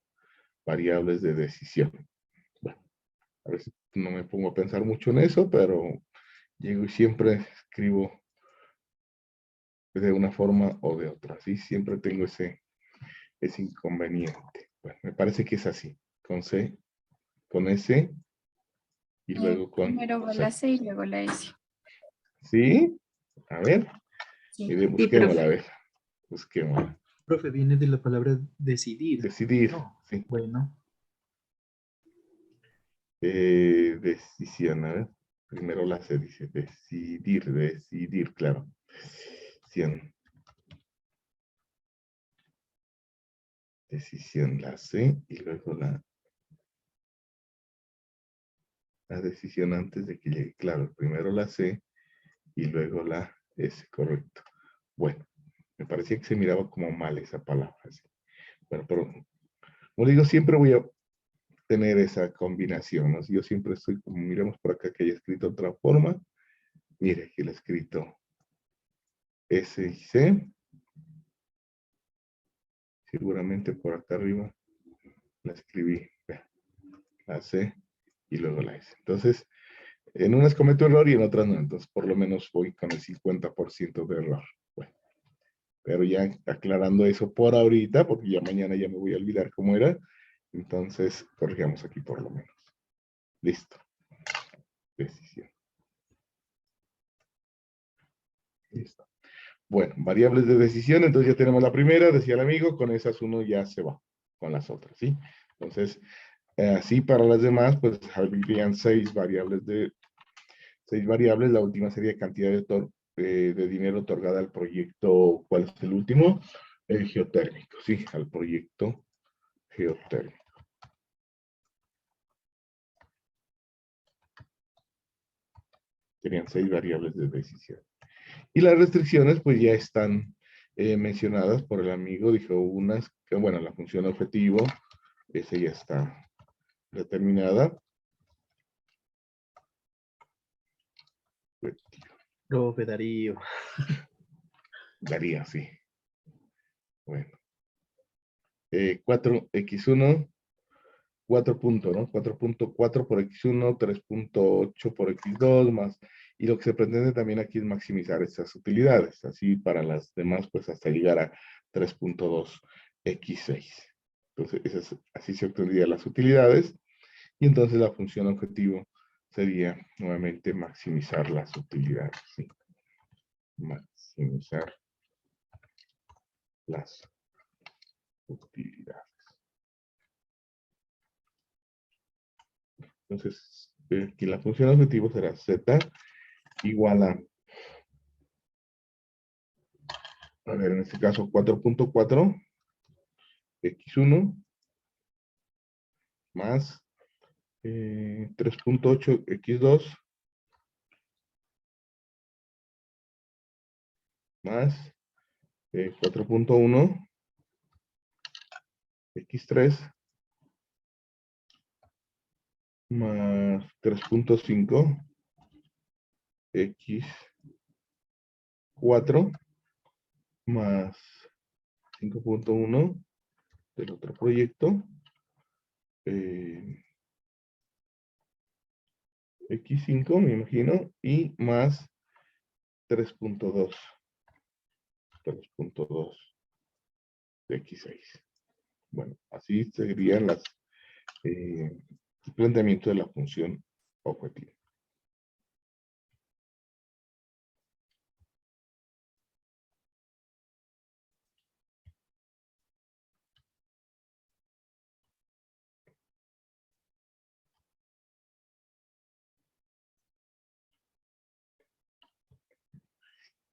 Variables de decisión. Bueno, a veces no me pongo a pensar mucho en eso, pero llego y siempre escribo de una forma o de otra, ¿sí? Siempre tengo ese inconveniente. Bueno, me parece que es así, con C, con S y luego con Primero va la C. C y luego la S. ¿Sí? A ver, Sí. mire, Sí, busquémosla, a ver. Busquémosla. profe, viene de la palabra decidir. Decidir, No, sí. bueno, Decisión, a ver. Primero la C dice decidir, claro. Decisión. Decisión, la C y luego la decisión antes de que llegue. Claro, primero la C y luego la S, correcto. Bueno, me parecía que se miraba como mal esa palabra. ¿Sí? Bueno, pero como digo, siempre voy a tener esa combinación, ¿no? Si yo siempre estoy, como miremos por acá que haya escrito otra forma. Mire, aquí lo he escrito S y C. Seguramente por acá arriba la escribí, la C y luego la S. Entonces, en unas cometo error y en otras no. Entonces, por lo menos voy con el 50% de error. Bueno, pero ya aclarando eso por ahorita, porque ya mañana ya me voy a olvidar cómo era. Entonces, corrijamos aquí por lo menos. Listo. Decisión. Listo. Bueno, variables de decisión, entonces ya tenemos la primera, decía el amigo, con esas uno ya se va con las otras, ¿sí? Entonces, así para las demás, pues habrían seis variables, la última sería cantidad de dinero otorgada al proyecto, ¿cuál es el último? El geotérmico, sí, al proyecto geotérmico. Serían 6 variables de decisión. Y las restricciones, pues ya están mencionadas por el amigo, dijo unas, que bueno, la función objetivo, esa ya está determinada. profe Darío. Daría, sí. Bueno. 4x1, 4 puntos, ¿no? 4.4 por x1, 3.8 por x2 más. Y lo que se pretende también aquí es maximizar estas utilidades. Así para las demás, pues hasta llegar a 3.2 x6. Entonces, así se obtendrían las utilidades. Y entonces la función objetivo sería nuevamente maximizar las utilidades. ¿Sí? Maximizar las utilidades. Entonces, aquí la función objetivo será z igual a ver, en este caso 4.4 x1 más 3.8 x2 más 4.1 x3 más 3.5 x4 más 5.1 del otro proyecto x5 me imagino y más 3.2 de x6. Bueno, así serían el planteamiento de la función objetivo.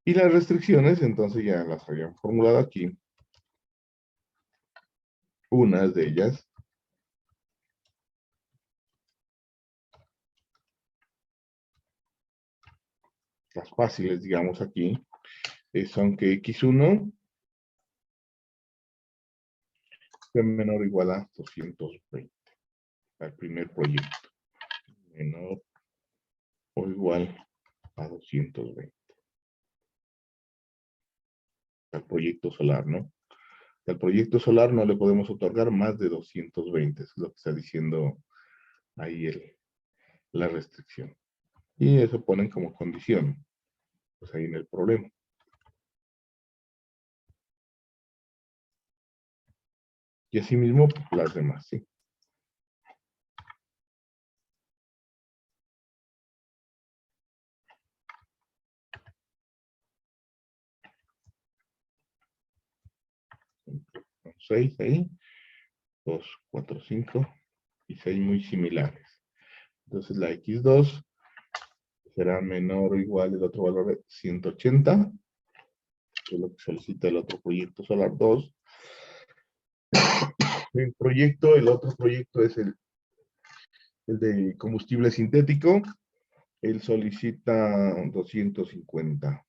Y las restricciones, entonces ya las habían formulado aquí. Unas de ellas, las fáciles, digamos aquí, son que X1 sea menor o igual a 220, al primer proyecto. Menor o igual a 220. Al proyecto solar, ¿no? Al proyecto solar no le podemos otorgar más de 220, es lo que está diciendo ahí la restricción. Y eso ponen como condición, pues ahí en el problema. Y asimismo, las demás, ¿sí? Son 6 ahí, 2, 4, 5 y 6 muy similares. Entonces la X2 será menor o igual el otro valor de 180, que es lo que solicita el otro proyecto solar 2. El otro proyecto es el de combustible sintético. Él solicita 250.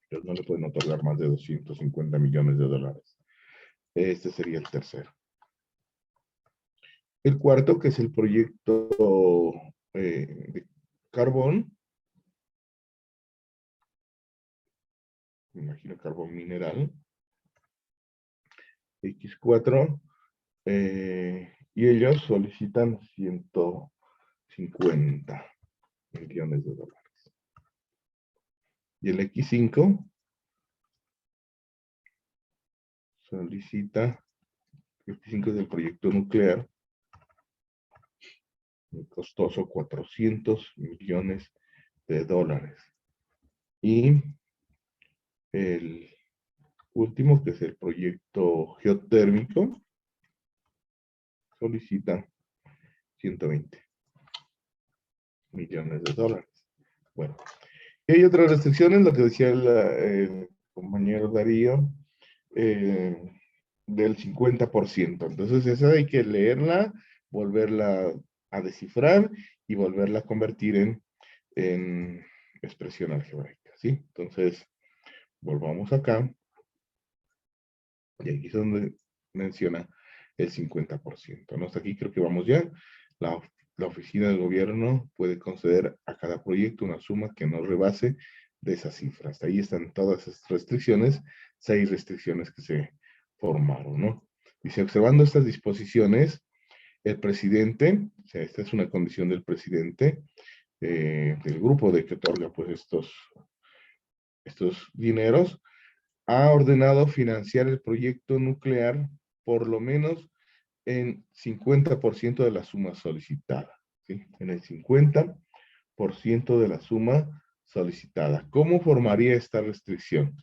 Pero no le pueden otorgar más de 250 millones de dólares. Este sería el tercero. El cuarto, que es el proyecto de carbón. Me imagino carbón mineral. X4. Y ellos solicitan 150 millones de dólares. Y el X5 solicita, X5 es del proyecto nuclear, costoso 400 millones de dólares. Y el último, que es el proyecto geotérmico, solicita 120 millones de dólares. Bueno, y hay otras restricciones, lo que decía el compañero Darío, del 50%. Entonces, esa hay que leerla, volverla a descifrar y volverla a convertir en expresión algebraica, ¿sí? Entonces, volvamos acá. Y aquí es donde menciona el 50%, ¿no? Hasta aquí creo que vamos ya. La oficina del gobierno puede conceder a cada proyecto una suma que no rebase de esa cifra. Hasta ahí están todas esas restricciones, 6 restricciones que se formaron, ¿no? Dice, observando estas disposiciones, el presidente, o sea, esta es una condición del presidente, del grupo de que otorga pues estos dineros, ha ordenado financiar el proyecto nuclear por lo menos en 50% de la suma solicitada, ¿sí? En el 50% de la suma solicitada. ¿Cómo formaría esta restricción?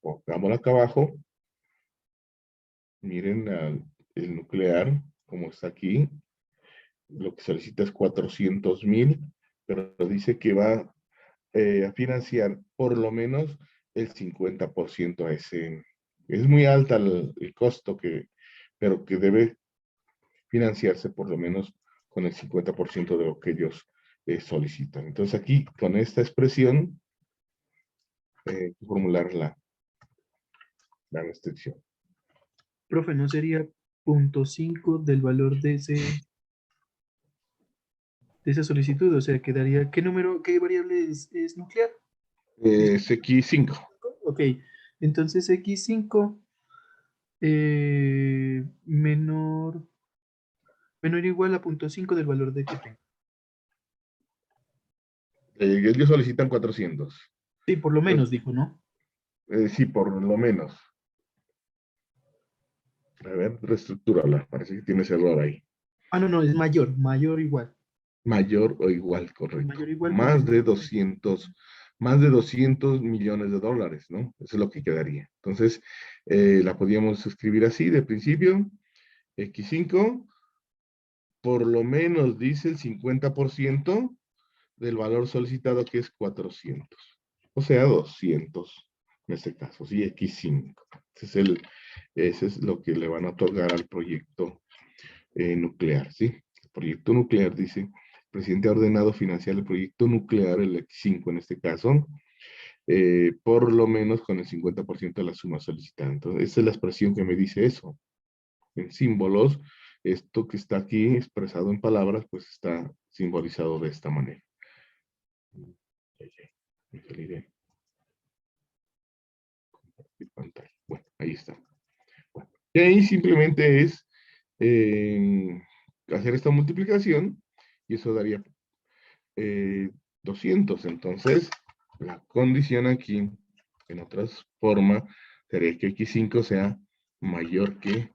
Pongámosla acá abajo. Miren el nuclear, como está aquí. Lo que solicita es 400,000, pero dice que va a financiar por lo menos el 50% a ese. Es muy alta el costo, pero que debe financiarse por lo menos con el 50% de lo que ellos solicitan. Entonces aquí, con esta expresión, formular la restricción. Profe, ¿no sería 0.5 del valor de esa solicitud? O sea, quedaría, ¿qué número, qué variable es nuclear? Es X5. Ok, entonces X5 menor o igual a 0.5 del valor de que tenga. Ellos solicitan 400. Sí, por lo menos, Entonces, dijo, ¿no? sí, por lo menos. A ver, reestructúrala. Parece que tienes error ahí. Ah, no, mayor o igual. Mayor o igual, Sí, mayor correcto. o igual con el... Más de 200 millones de dólares, ¿no? Eso es lo que quedaría. Entonces, la podríamos escribir así de principio. X5, por lo menos dice el 50% del valor solicitado, que es 400. O sea, 200 en este caso, ¿sí? X5. Ese es lo que le van a otorgar al proyecto nuclear, ¿sí? El proyecto nuclear dice, el presidente ha ordenado financiar el proyecto nuclear, el X5 en este caso, por lo menos con el 50% de la suma solicitada. Entonces, esa es la expresión que me dice eso. En símbolos, esto que está aquí expresado en palabras, pues está simbolizado de esta manera. Me salí de compartir pantalla. Bueno, ahí está. Bueno, y ahí simplemente es hacer esta multiplicación y eso daría 200. Entonces, la condición aquí, en otras formas, sería que X5 sea mayor que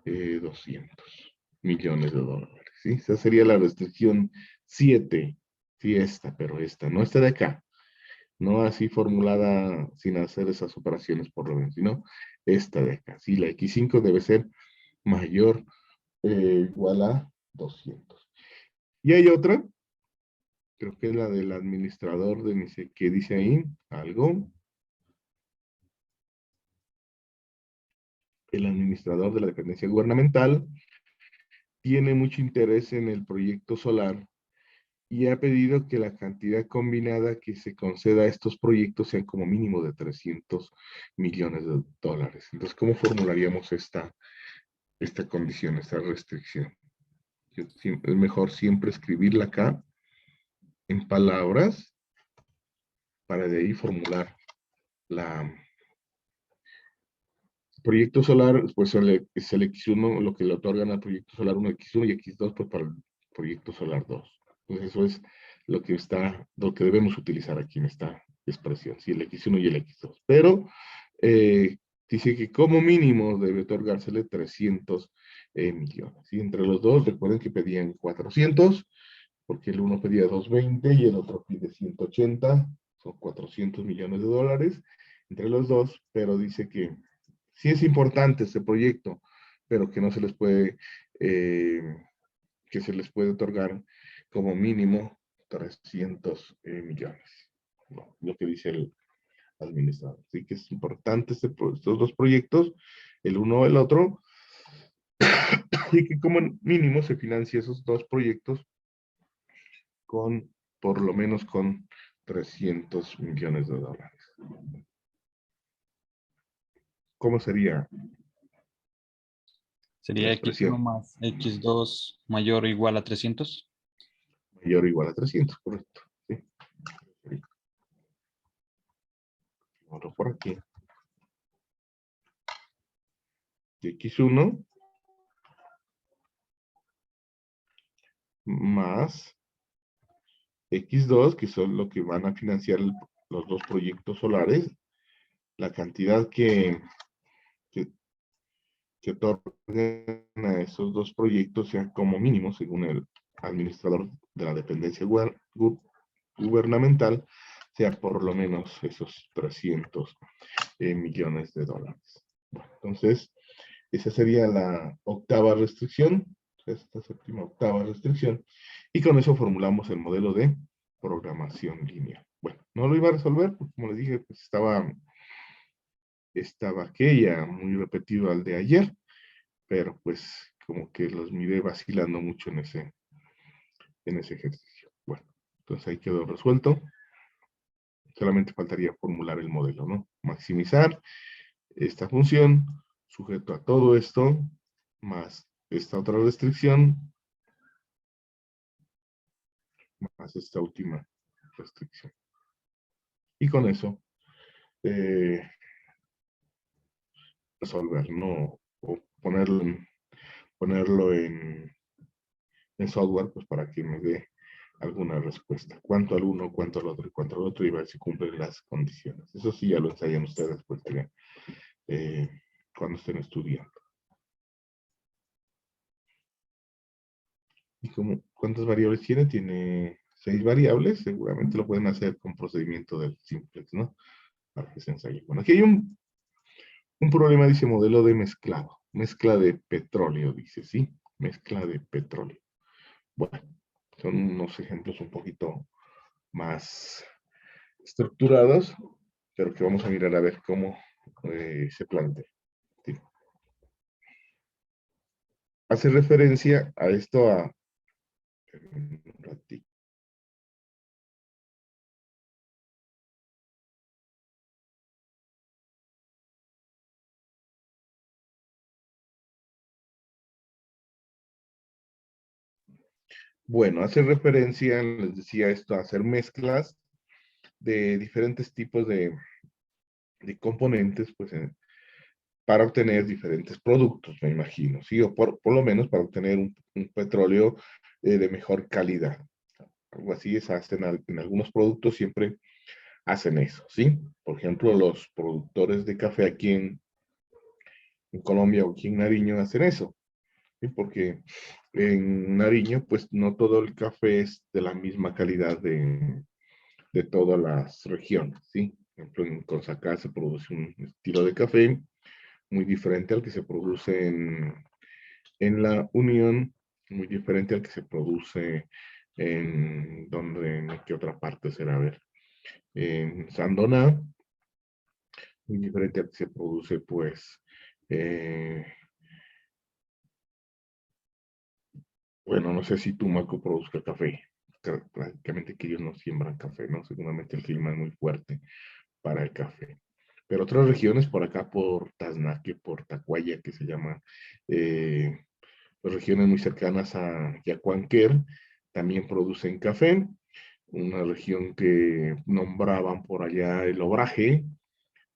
200 millones de dólares. ¿Sí? Esa sería la restricción 7. Sí, esta, pero esta, no esta de acá. No así formulada sin hacer esas operaciones por lo menos, sino esta de acá. Sí, la X5 debe ser mayor igual a 200. Y hay otra, creo que es la del administrador de ni sé qué dice ahí, algo. El administrador de la dependencia gubernamental tiene mucho interés en el proyecto solar y ha pedido que la cantidad combinada que se conceda a estos proyectos sea como mínimo de 300 millones de dólares. Entonces, ¿cómo formularíamos esta condición, esta restricción? Es mejor siempre escribirla acá en palabras para de ahí formular la proyecto solar, pues es el X1, lo que le otorgan al proyecto solar 1, X1 y X2, pues para el proyecto solar 2. Entonces eso es lo que debemos utilizar aquí en esta expresión, sí, el X1 y el X2. Pero dice que como mínimo debe otorgársele 300 millones. Y entre los dos, recuerden que pedían 400, porque el uno pedía 220 y el otro pide 180, son 400 millones de dólares entre los dos, pero dice que sí es importante este proyecto, pero que no se les puede, que se les puede otorgar como mínimo 300 millones, ¿no? Lo que dice el administrador. Así que es importante estos dos proyectos, el uno o el otro, y que como mínimo se financie esos dos proyectos con, por lo menos con 300 millones de dólares. ¿Cómo sería la Sería X1 expresión? más X2 mayor o igual a 300. Mayor o igual a 300, correcto. ¿Sí? Otro por aquí. X1 más X2, que son lo que van a financiar los dos proyectos solares, la cantidad que otorguen a esos dos proyectos sea como mínimo, según el administrador de la dependencia gubernamental, sea por lo menos esos 300 millones de dólares. Bueno, entonces, esa sería la octava restricción, esta séptima octava restricción, y con eso formulamos el modelo de programación lineal. Bueno, no lo iba a resolver, porque como les dije, pues estaba aquella muy repetido al de ayer, pero pues como que los miré vacilando mucho en ese ejercicio. Bueno, entonces ahí quedó resuelto. Solamente faltaría formular el modelo, ¿no? Maximizar esta función sujeto a todo esto, más esta otra restricción, más esta última restricción. Y con eso, resolver, ¿no? O ponerlo en software, pues para que me dé alguna respuesta. Cuánto al uno, cuánto al otro y cuánto al otro, y ver si cumplen las condiciones. Eso sí ya lo ensayan ustedes pues, cuando estén estudiando. ¿Y cuántas variables tiene? Tiene 6 variables. Seguramente lo pueden hacer con procedimiento del simplex, ¿no? Para que se ensaye. Bueno, aquí hay un problema, dice modelo de mezclado. Mezcla de petróleo, dice, ¿sí? Mezcla de petróleo. Bueno, son unos ejemplos un poquito más estructurados, pero que vamos a mirar a ver cómo se plantea. ¿Sí? Hace referencia a esto un ratito. Bueno, hace referencia, les decía esto, a hacer mezclas de diferentes tipos de componentes, pues, para obtener diferentes productos, me imagino, ¿sí? O por lo menos para obtener un petróleo de mejor calidad. Algo así es, hacen en algunos productos siempre hacen eso, ¿sí? Por ejemplo, los productores de café aquí en Colombia o aquí en Nariño hacen eso, ¿sí? Porque en Nariño, pues no todo el café es de la misma calidad de todas las regiones, ¿sí? Por ejemplo, en Consacá se produce un estilo de café muy diferente al que se produce en la Unión, muy diferente al que se produce en qué otra parte será, a ver, en Sandoná, muy diferente al que se produce, pues, eh, bueno, no sé si Tumaco produzca café, prácticamente que ellos no siembran café, ¿no? Seguramente el clima es muy fuerte para el café. Pero otras regiones por acá, por Taznaque, por Tacuaya, que se llama, pues, regiones muy cercanas a Yacuanquer, también producen café. Una región que nombraban por allá el Obraje,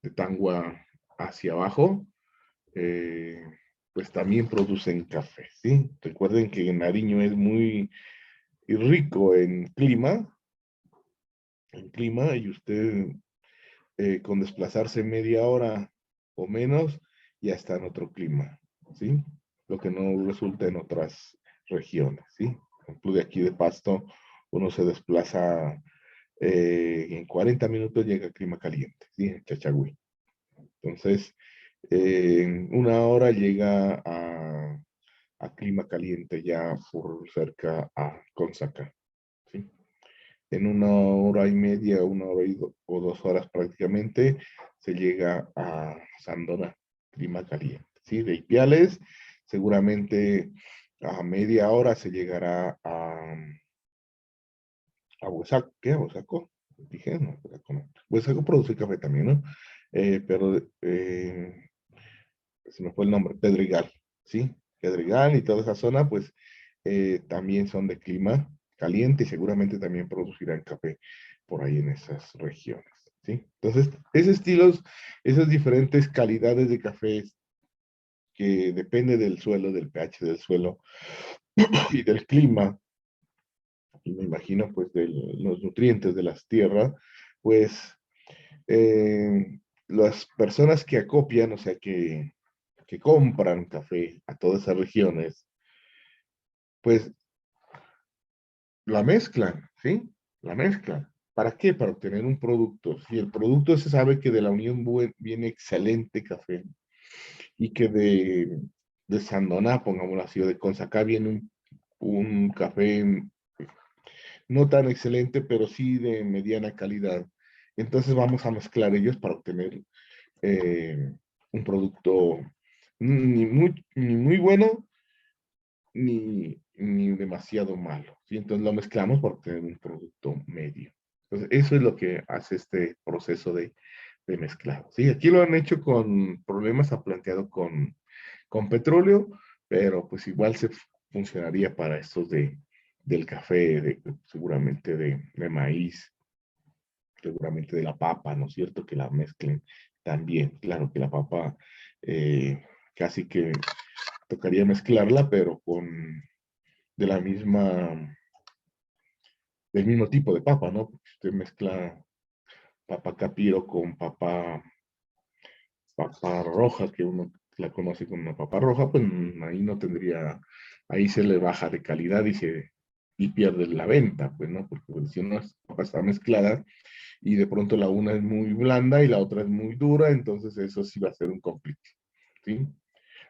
de Tangua hacia abajo, eh, pues también producen café, ¿sí? Recuerden que Nariño es muy rico en clima, y usted con desplazarse media hora o menos, ya está en otro clima, ¿sí? Lo que no resulta en otras regiones, ¿sí? Por ejemplo, de aquí de Pasto, uno se desplaza en 40 minutos llega a clima caliente, ¿sí? En Chachagüí. Entonces, en una hora llega a clima caliente ya por cerca a Consacá, ¿sí? En una hora y media, o 2 horas prácticamente, se llega a Sandona, clima caliente, ¿sí? De Ipiales, seguramente a media hora se llegará a Huesaco. ¿Qué? ¿A Huesaco? Dije, no, Huesaco no. Huesaco produce café también, ¿no? Pero se me fue el nombre, Pedregal, ¿sí? Pedregal y toda esa zona, pues también son de clima caliente y seguramente también producirán café por ahí en esas regiones, ¿sí? Entonces, esos estilos, esas diferentes calidades de café que depende del suelo, del pH del suelo y del clima, y me imagino pues de los nutrientes de las tierras, pues las personas que acopian, o sea, que compran café a todas esas regiones, pues la mezclan, ¿sí? La mezclan. ¿Para qué? Para obtener un producto. Si el producto se sabe que de la Unión viene excelente café y que de Sandoná, pongámoslo así, o de Consacá viene un café no tan excelente, pero sí de mediana calidad. Entonces vamos a mezclar ellos para obtener eh, un producto ni muy bueno ni demasiado malo, ¿sí? Entonces lo mezclamos para obtener un producto medio. Entonces eso es lo que hace este proceso de mezclado, ¿sí? Aquí lo han hecho con problemas, ha planteado con petróleo, pero pues igual se funcionaría para estos del café, seguramente de maíz, seguramente de la papa, ¿no es cierto? Que la mezclen también. Claro que la papa casi que tocaría mezclarla, pero de la misma, del mismo tipo de papa, ¿no? Porque si usted mezcla papa capiro con papa roja, que uno la conoce como una papa roja, pues ahí no tendría, ahí se le baja de calidad y pierde la venta, pues, ¿no? Porque pues, si una papa está mezclada y de pronto la una es muy blanda y la otra es muy dura, entonces eso sí va a ser un conflicto, ¿sí?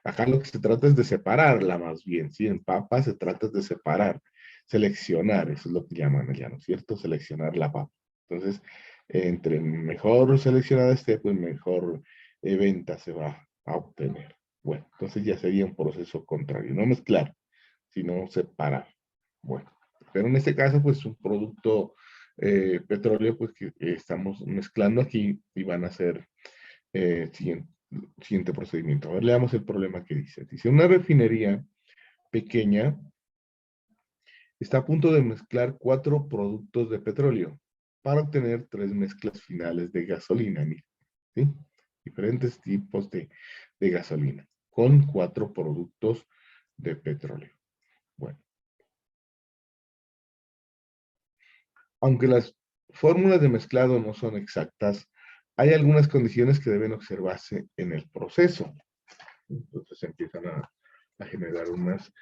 Acá lo que se trata es de separarla más bien, ¿sí? En papa se trata de separar. seleccionar, eso es lo que llaman allá, ¿no es cierto? Seleccionar la papa. Entonces, entre mejor seleccionada esté, pues mejor venta se va a obtener. Bueno, entonces ya sería un proceso contrario, no mezclar, sino separar. Bueno, pero en este caso, pues un producto petróleo, pues que estamos mezclando aquí y van a ser siguiente procedimiento. A ver, leamos el problema que dice. Dice, una refinería pequeña está a punto de mezclar 4 productos de petróleo para obtener 3 mezclas finales de gasolina, mira, ¿sí? Diferentes tipos de gasolina con 4 productos de petróleo. Bueno, aunque las fórmulas de mezclado no son exactas, hay algunas condiciones que deben observarse en el proceso. Entonces empiezan a generar unas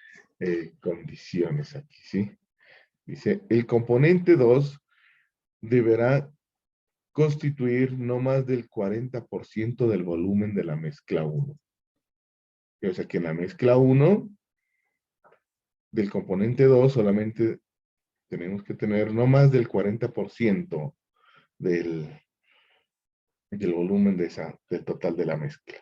condiciones aquí, ¿sí? Dice, el componente 2 deberá constituir no más del 40% del volumen de la mezcla 1. O sea que en la mezcla 1 del componente 2 solamente tenemos que tener no más del 40% del volumen del total de la mezcla.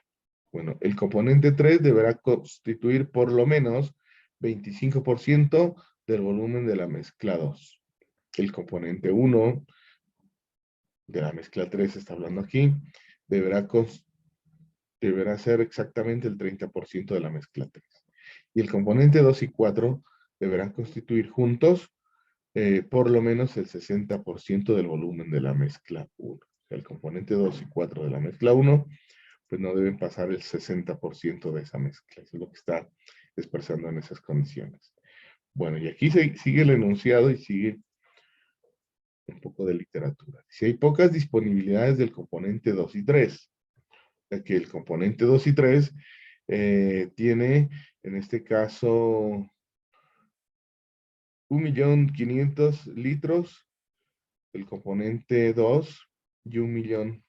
Bueno, el componente 3 deberá constituir por lo menos 25% del volumen de la mezcla 2. El componente 1 de la mezcla 3, está hablando aquí, deberá ser exactamente el 30% de la mezcla 3. Y el componente 2 y 4 deberán constituir juntos por lo menos el 60% del volumen de la mezcla 1. O sea, el componente 2 y 4 de la mezcla 1, pues no deben pasar el 60% de esa mezcla. Eso es lo que está expresando en esas condiciones. Bueno, y aquí sigue el enunciado y sigue un poco de literatura. Si hay pocas disponibilidades del componente 2 y 3, ya que el componente 2 y 3 tiene, en este caso, 1.500.000 litros el componente 2 y 1.000.000,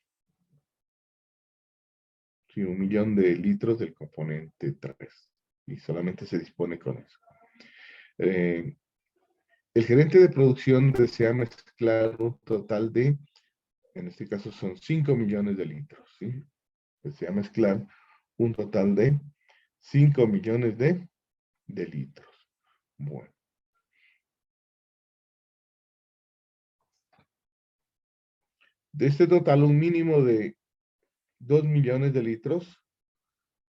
sí, 1.000.000 de litros del componente 3. Y solamente se dispone con eso. El gerente de producción desea mezclar un total de, en este caso son 5 millones de litros, ¿sí? Desea mezclar un total de 5 millones de litros. Bueno. De este total, un mínimo de 2 millones de litros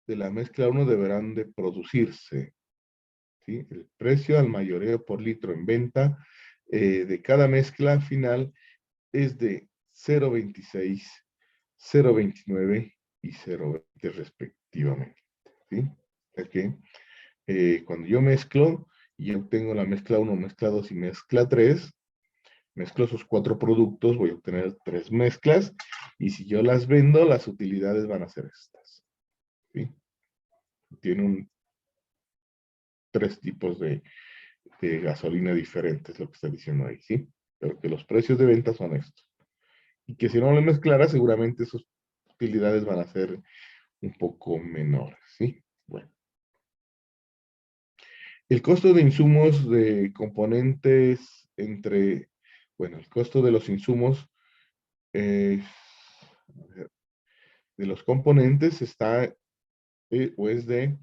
de la mezcla 1 deberán de producirse, ¿sí? El precio al mayoreo por litro en venta de cada mezcla final es de 0.26, 0.29 y 0.20 respectivamente, ¿sí? Es que cuando yo mezclo y obtengo la mezcla 1, mezcla 2 y mezcla 3, mezclo esos 4 productos, voy a obtener 3 mezclas, y si yo las vendo, las utilidades van a ser estas, ¿sí? Tiene 3 tipos de gasolina diferentes, lo que está diciendo ahí, ¿sí? Pero que los precios de venta son estos. Y que si no lo mezclara, seguramente sus utilidades van a ser un poco menores, ¿sí? Bueno. El costo de insumos de componentes bueno, el costo de los insumos de los componentes está, o es de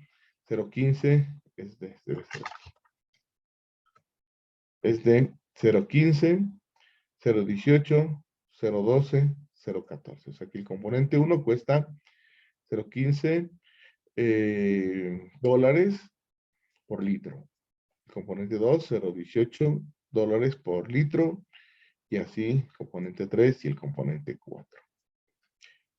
0.15, es de 0.15, 0.18, 0.12, 0.14. O sea que el componente 1 cuesta 0.15 dólares por litro. El componente 2, 0.18 dólares por litro. Y así, componente 3 y el componente 4.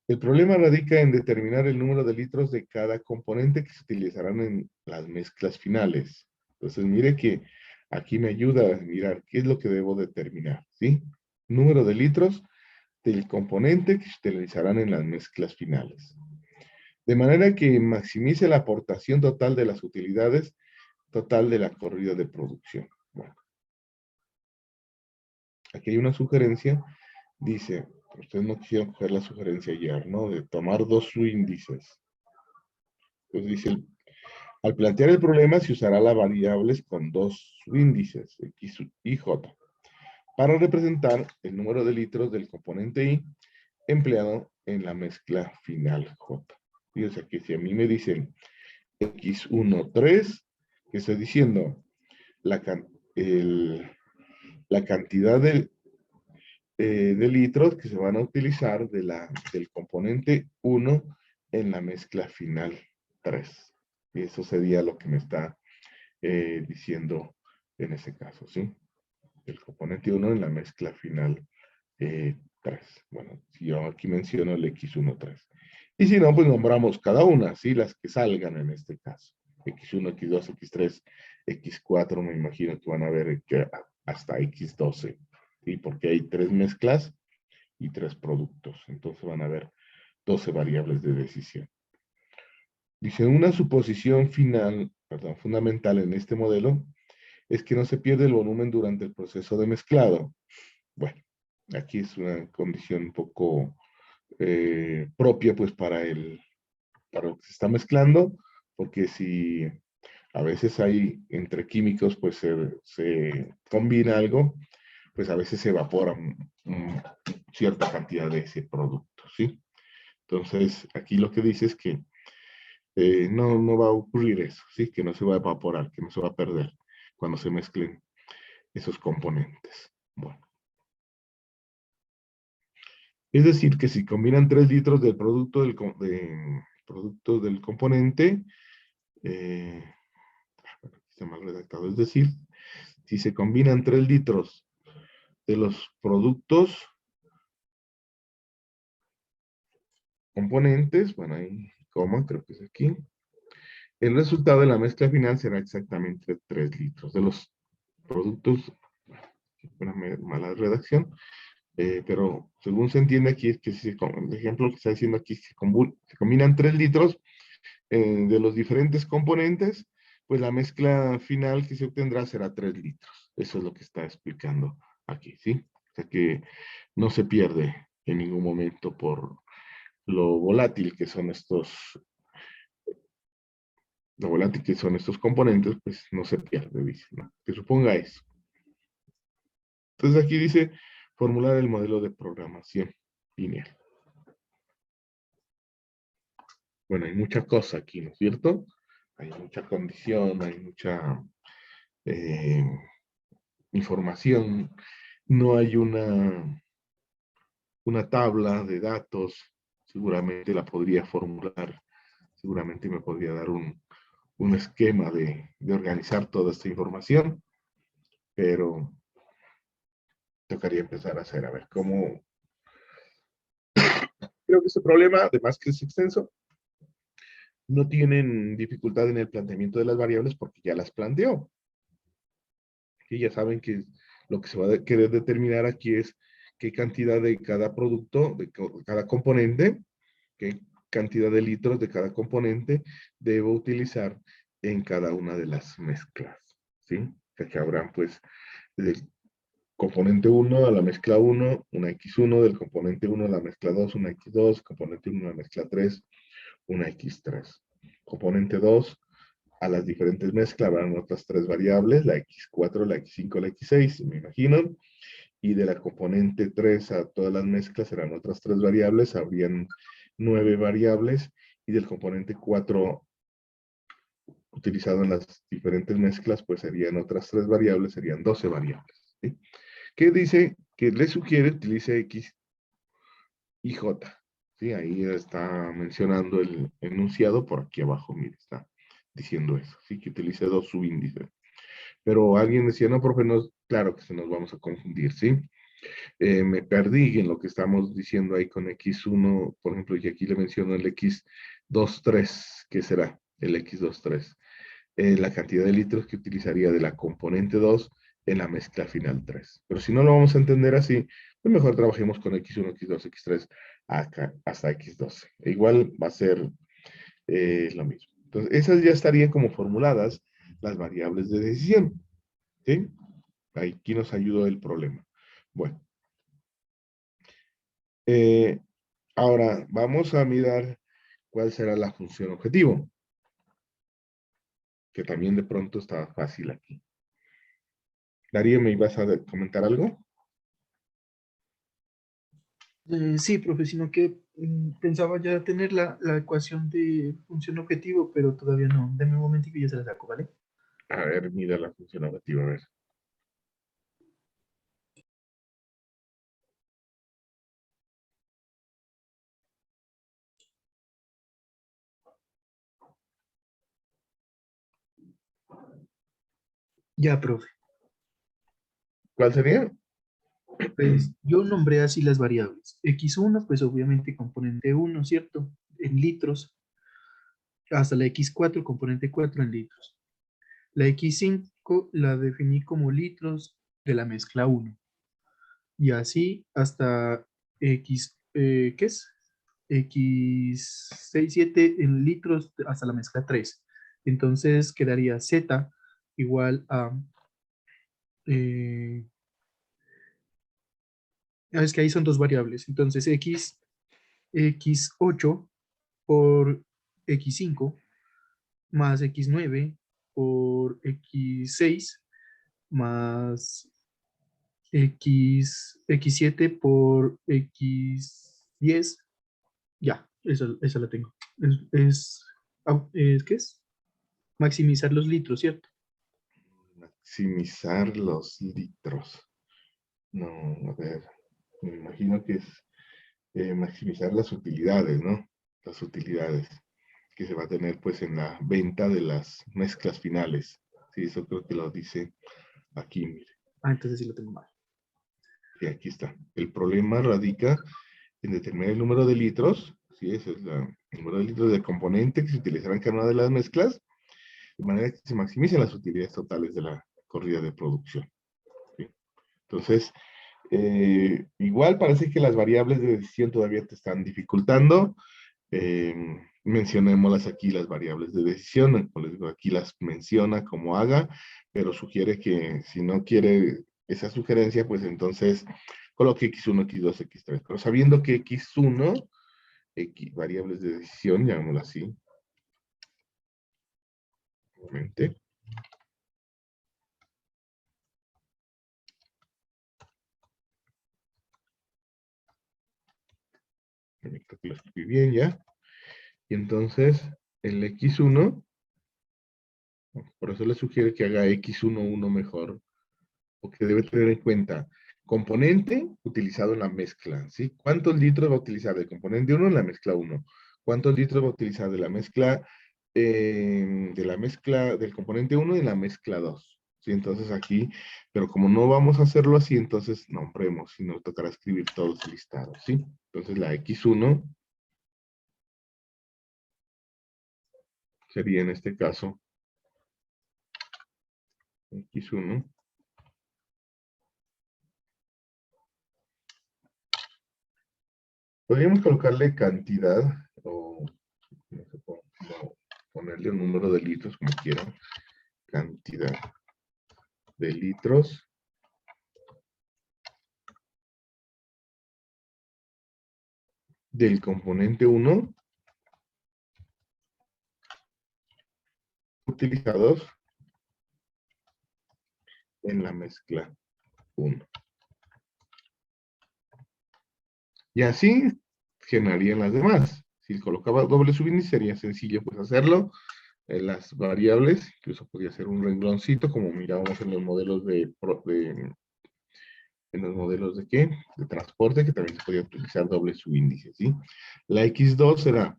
El problema radica en determinar el número de litros de cada componente que se utilizarán en las mezclas finales. Entonces, mire que aquí me ayuda a mirar qué es lo que debo determinar, ¿sí? Número de litros del componente que se utilizarán en las mezclas finales. De manera que maximice la aportación total de las utilidades total de la corrida de producción. Bueno, aquí hay una sugerencia, dice, ustedes no quisieron coger la sugerencia ayer, ¿no? De tomar 2 índices. Entonces dice, Al plantear el problema se usará las variables con dos subíndices, X y J, para representar el número de litros del componente I empleado en la mezcla final J. Fíjense que si a mí me dicen X1, 3, que estoy diciendo la cantidad de litros que se van a utilizar del componente 1 en la mezcla final 3. Y eso sería lo que me está diciendo en ese caso, ¿sí? El componente 1 en la mezcla final 3. Bueno, si yo aquí menciono el X1, 3. Y si no, pues nombramos cada una, ¿sí? Las que salgan en este caso. X1, X2, X3, X4, me imagino que van a ver que hasta X12. ¿Sí? Porque hay 3 mezclas y 3 productos. Entonces van a haber 12 variables de decisión. Dice, una suposición fundamental en este modelo es que no se pierde el volumen durante el proceso de mezclado. Bueno, aquí es una condición un poco propia pues para lo que se está mezclando, porque si a veces hay entre químicos pues se combina algo, pues a veces se evapora cierta cantidad de ese producto, ¿sí? Entonces, aquí lo que dice es que no va a ocurrir eso, ¿sí? Que no se va a evaporar, que no se va a perder cuando se mezclen esos componentes. Bueno. Es decir, que si combinan 3 litros del producto del componente, está mal redactado, es decir, si se combinan 3 litros de los productos componentes, bueno, ahí, coma, creo que es aquí, el resultado de la mezcla final será exactamente 3 litros de los productos, una mala redacción, pero según se entiende aquí es que si el ejemplo que está diciendo aquí, se combinan 3 litros de los diferentes componentes, pues la mezcla final que se obtendrá será 3 litros. Eso es lo que está explicando aquí, ¿sí? O sea que no se pierde en ningún momento por lo volátil que son componentes, pues no se pierde, dice, ¿no? Que suponga eso. Entonces aquí dice formular el modelo de programación lineal. Bueno, hay mucha cosa aquí, ¿no es cierto? Hay mucha condición, hay mucha información. No hay una tabla de datos. Seguramente la podría formular. Seguramente me podría dar un esquema de organizar toda esta información. Pero tocaría empezar a hacer, a ver cómo. Creo que este problema, además que es extenso, no tienen dificultad en el planteamiento de las variables porque ya las planteó. Y ya saben que lo que se va a querer determinar aquí es qué cantidad de cada producto, de cada componente, qué cantidad de litros de cada componente debo utilizar en cada una de las mezclas, ¿sí? O sea que habrán pues del componente 1 a la mezcla 1, una X1, del componente 1 a la mezcla 2, una X2, componente 1 a la mezcla 3, una X3. Componente 2 a las diferentes mezclas habrán otras 3 variables, la X4, la X5, la X6, me imagino. Y de la componente 3 a todas las mezclas serán otras 3 variables, habrían 9 variables. Y del componente 4 utilizado en las diferentes mezclas, pues serían otras 3 variables, serían 12 variables, ¿sí? ¿Qué dice? Que le sugiere utilice X y J. ¿Sí? Ahí está mencionando el enunciado por aquí abajo, mire, está diciendo eso, ¿sí? Que utilice 2 subíndices. Pero alguien decía, no, profe, no, claro que se nos vamos a confundir, ¿sí? Me perdí en lo que estamos diciendo ahí con X1, por ejemplo, y aquí le menciono el X23, ¿qué será? El X23. La cantidad de litros que utilizaría de la componente 2 en la mezcla final 3. Pero si no lo vamos a entender así, pues mejor trabajemos con X1, X2, X3 hasta X12. E igual va a ser lo mismo. Entonces, esas ya estarían como formuladas las variables de decisión. ¿Sí? Aquí nos ayudó el problema. Bueno. Ahora, vamos a mirar cuál será la función objetivo. que también de pronto está fácil aquí. Darío, ¿me ibas a comentar algo? Sí, profe, sino que pensaba ya tener la ecuación de función objetivo, pero todavía no. Deme un momentito y ya se la saco, ¿vale? A ver, mira la función objetiva, a ver. Ya, profe. ¿Cuál sería? Pues yo nombré así las variables. X1, pues obviamente componente 1, ¿cierto? En litros. Hasta la X4, componente 4 en litros. La X5 la definí como litros de la mezcla 1. Y así hasta X, ¿qué es? X6, 7 en litros hasta la mezcla 3. Entonces quedaría Z igual a... eh, es que ahí son dos variables. Entonces X8 por X5 más X9 por X6 más X7 por X10. Ya, esa la tengo. ¿Qué es? Maximizar los litros, ¿cierto? Maximizar los litros. No, a ver, me imagino que es maximizar las utilidades, ¿no? Las utilidades que se va a tener pues en la venta de las mezclas finales. Sí, eso creo que lo dice aquí, mire. Entonces sí lo tengo mal. Sí, aquí está. El problema radica en determinar el número de litros, sí, ese es el número de litros de componente que se utilizará en cada una de las mezclas, de manera que se maximicen las utilidades totales de la corrida de producción. ¿Sí? Entonces, igual parece que las variables de decisión todavía te están dificultando. Mencionémoslas aquí, las variables de decisión. Como les digo, aquí las menciona como haga, pero sugiere que si no quiere esa sugerencia, pues entonces coloque X1, X2, X3. Pero sabiendo que X1, variables de decisión, llamémoslo así, nuevamente. Creo que lo escribí bien ya. Y entonces el X1, por eso le sugiere que haga X11 mejor, porque debe tener en cuenta componente utilizado en la mezcla, ¿sí? ¿Cuántos litros va a utilizar del componente 1 en la mezcla 1? ¿Cuántos litros va a utilizar de la mezcla del componente 1 en la mezcla 2? ¿Sí? Entonces aquí, pero como no vamos a hacerlo así, entonces nombremos, sino tocará escribir todos el listado, ¿sí? Entonces la X1 sería en este caso X1. Podríamos colocarle cantidad o no sé cómo ponerle un número de litros como quieran. Cantidad de litros del componente 1 utilizados en la mezcla 1. Y así generarían las demás. Si colocaba doble subíndice sería sencillo pues hacerlo. En las variables, incluso podría ser un rengloncito como mirábamos en los modelos ¿de qué? De transporte, que también se podía utilizar doble subíndice, ¿sí? La X2 será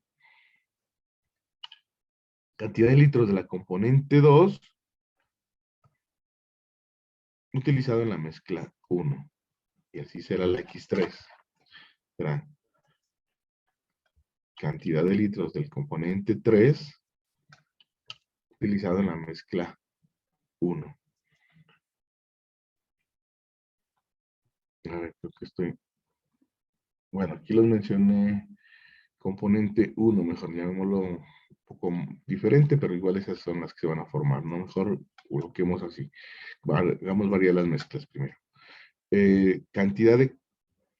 cantidad de litros de la componente 2 utilizado en la mezcla 1. Y así será la X3. Será cantidad de litros del componente 3 utilizado en la mezcla 1. A ver, creo que estoy... Bueno, aquí los mencioné componente 1, mejor llamémoslo un poco diferente, pero igual esas son las que se van a formar, ¿no? Mejor coloquemos así. Hagamos variar las mezclas primero. Cantidad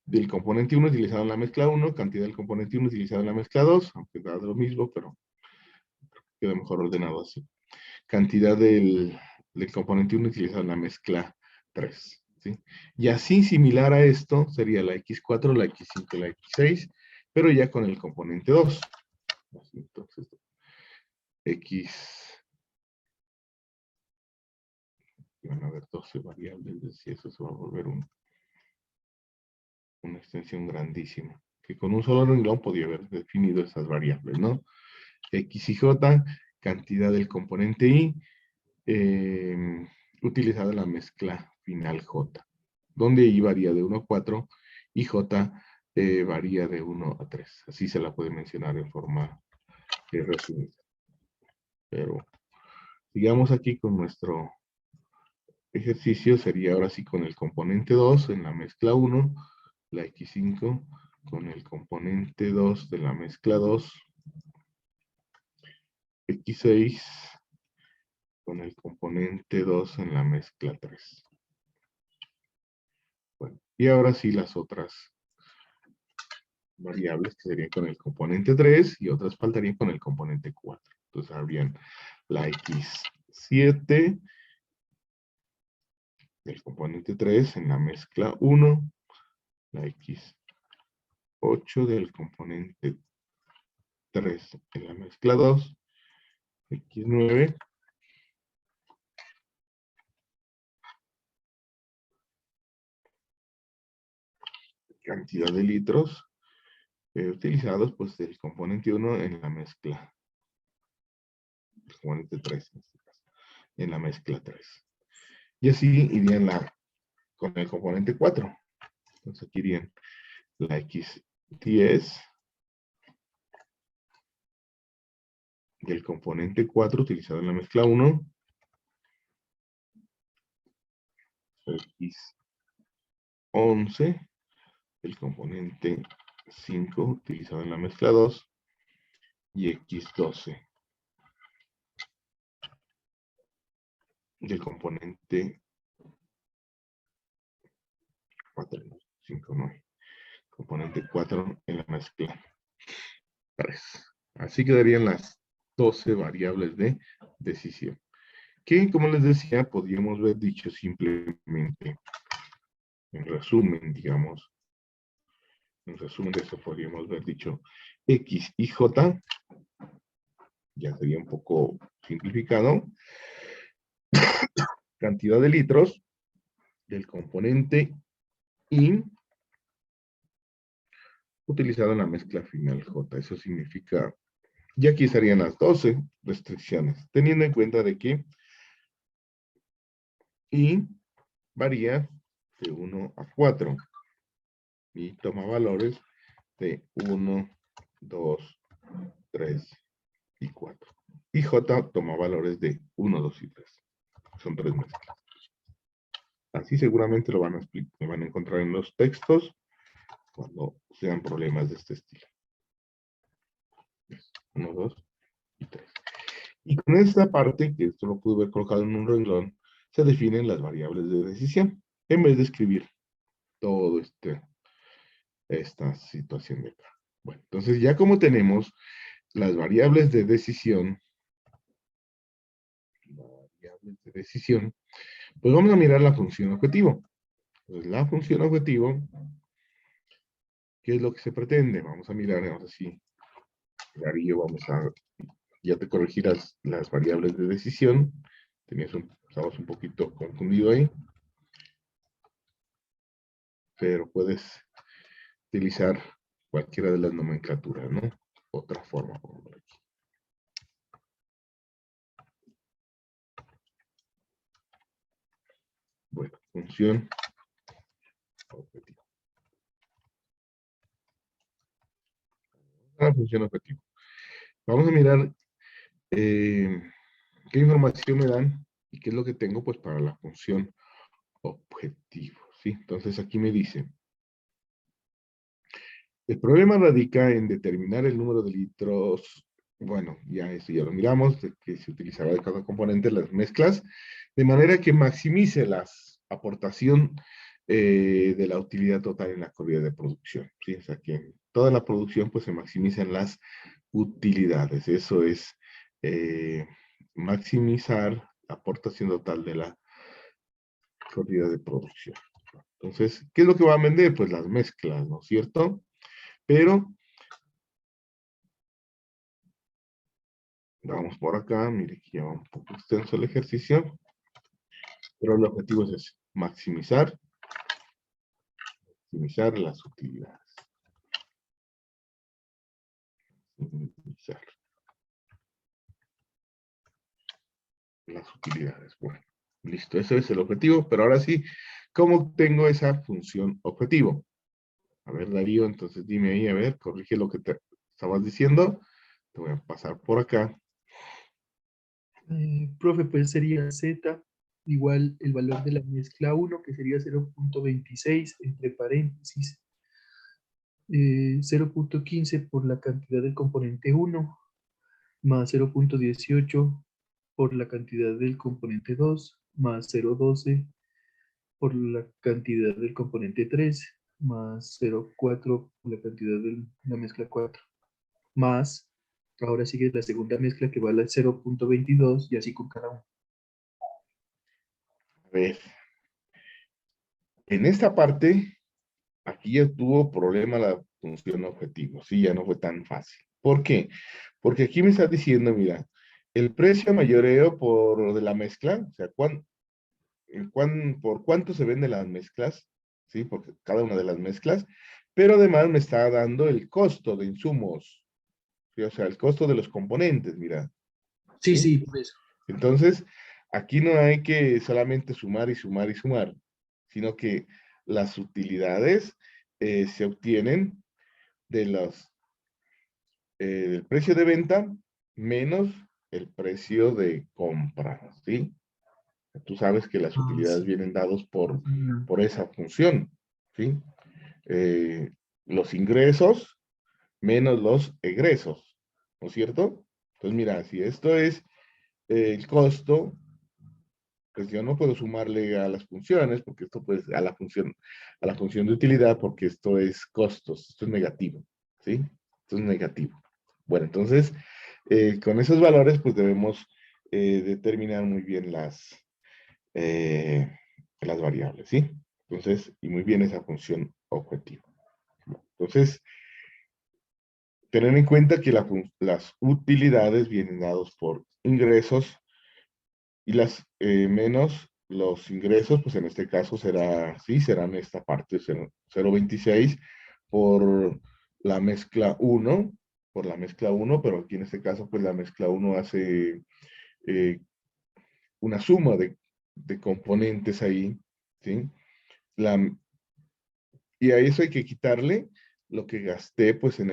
del componente 1 utilizado en la mezcla 1, cantidad del componente 1 utilizado en la mezcla 2, aunque da lo mismo, pero queda mejor ordenado así. cantidad del componente 1 utilizado en la mezcla 3. ¿Sí? Y así, similar a esto, sería la X4, la X5, la X6, pero ya con el componente 2. Entonces, X, van a haber 12 variables, es decir, eso se va a volver una extensión grandísima, que con un solo renglón podía haber definido esas variables, ¿no? X y J, cantidad del componente I, utilizada en la mezcla final J, donde I varía de 1 a 4 y J varía de 1 a 3. Así se la puede mencionar en forma resumida. Pero sigamos aquí con nuestro ejercicio. Sería ahora sí con el componente 2 en la mezcla 1, la X5 con el componente 2 de la mezcla 2, X6 con el componente 2 en la mezcla 3. Bueno, y ahora sí las otras variables que serían con el componente 3 y otras faltarían con el componente 4. Entonces habrían la X7 del componente 3 en la mezcla 1, la X8 del componente 3 en la mezcla 2, X9 cantidad de litros utilizados pues del componente 1 en la mezcla, el componente 3 en este caso, en la mezcla 3. Y así irían con el componente 4. Entonces aquí irían la X10 del componente 4 utilizado en la mezcla 1, X11 del componente 5 utilizado en la mezcla 2 y X12 del componente 4, 5 no, componente 4 en la mezcla 3. Así quedarían las 12 variables de decisión. Que, como les decía, podríamos haber dicho simplemente, en resumen, digamos, en resumen de eso podríamos haber dicho X y J, ya sería un poco simplificado, cantidad de litros del componente I utilizado en la mezcla final J. Eso significa, y aquí estarían las 12 restricciones, teniendo en cuenta de que I varía de 1 a 4 y toma valores de 1, 2, 3 y 4. Y J toma valores de 1, 2 y 3. Son 3 mezclas. Así seguramente lo van a encontrar en los textos cuando sean problemas de este estilo. 1, 2 y 3. Y con esta parte, que esto lo pude haber colocado en un renglón, se definen las variables de decisión, en vez de escribir todo esta situación de acá. Bueno, entonces ya como tenemos las variables de decisión, pues vamos a mirar la función objetivo. Pues la función objetivo, ¿qué es lo que se pretende? Vamos a mirar, vamos así, Darío, ya te corregí las variables de decisión. Estabas un poquito confundido ahí. Pero puedes utilizar cualquiera de las nomenclaturas, ¿no? Otra forma, por ejemplo, aquí. Bueno, función objetivo. La función objetivo. Vamos a mirar qué información me dan y qué es lo que tengo pues para la función objetivo, ¿sí? Entonces aquí me dice, el problema radica en determinar el número de litros, bueno, ya eso ya lo miramos, de que se utilizará de cada componente las mezclas, de manera que maximice la aportación de la utilidad total en la corrida de producción, ¿sí? O sea, que en toda la producción pues se maximizan las utilidades, eso es maximizar la aportación total de la corrida de producción. Entonces, ¿qué es lo que va a vender? Pues las mezclas, ¿no es cierto? Pero, vamos por acá, mire, que ya va un poco extenso el ejercicio, pero el objetivo es ese, maximizar las utilidades. Maximizar las utilidades. Bueno, listo, ese es el objetivo, pero ahora sí, ¿cómo obtengo esa función objetivo? A ver, Darío, entonces dime ahí, a ver, corrige lo que te estabas diciendo. Te voy a pasar por acá. Profe, pues sería Z igual el valor de la mezcla 1, que sería 0.26 entre paréntesis, 0.15 por la cantidad del componente 1, más 0.18 por la cantidad del componente 2, más 0.12 por la cantidad del componente 3, más 0.4 por la cantidad de la mezcla 4, más, ahora sigue la segunda mezcla que vale 0.22 y así con cada uno. A ver, en esta parte, aquí ya tuvo problema la función objetivo, sí, ya no fue tan fácil. ¿Por qué? Porque aquí me está diciendo, mira, el precio mayoreo por de la mezcla, o sea, por cuánto se venden las mezclas, ¿sí? Porque cada una de las mezclas, pero además me está dando el costo de insumos, ¿sí? O sea, el costo de los componentes, mira, Sí, ¿sí? sí, por eso. Entonces, aquí no hay que solamente sumar y sumar y sumar, sino que las utilidades se obtienen de del precio de venta menos el precio de compra, ¿sí? Tú sabes que las Ah, utilidades sí. vienen dados No. por esa función, ¿sí? Eh, los ingresos menos los egresos, ¿no es cierto? Entonces, mira, si esto es el costo, pues yo no puedo sumarle a las funciones, porque esto pues a la función de utilidad, porque esto es costos, esto es negativo, ¿sí? Esto es negativo. Bueno, entonces, con esos valores, pues debemos determinar muy bien las variables, ¿sí? Entonces, y muy bien esa función objetivo. Entonces, tener en cuenta que las utilidades vienen dados por ingresos y las menos los ingresos, pues en este caso serán esta parte 0.26 por la mezcla 1, pero aquí en este caso, pues la mezcla 1 hace una suma de componentes ahí, ¿sí? La, y a eso hay que quitarle lo que gasté, pues, en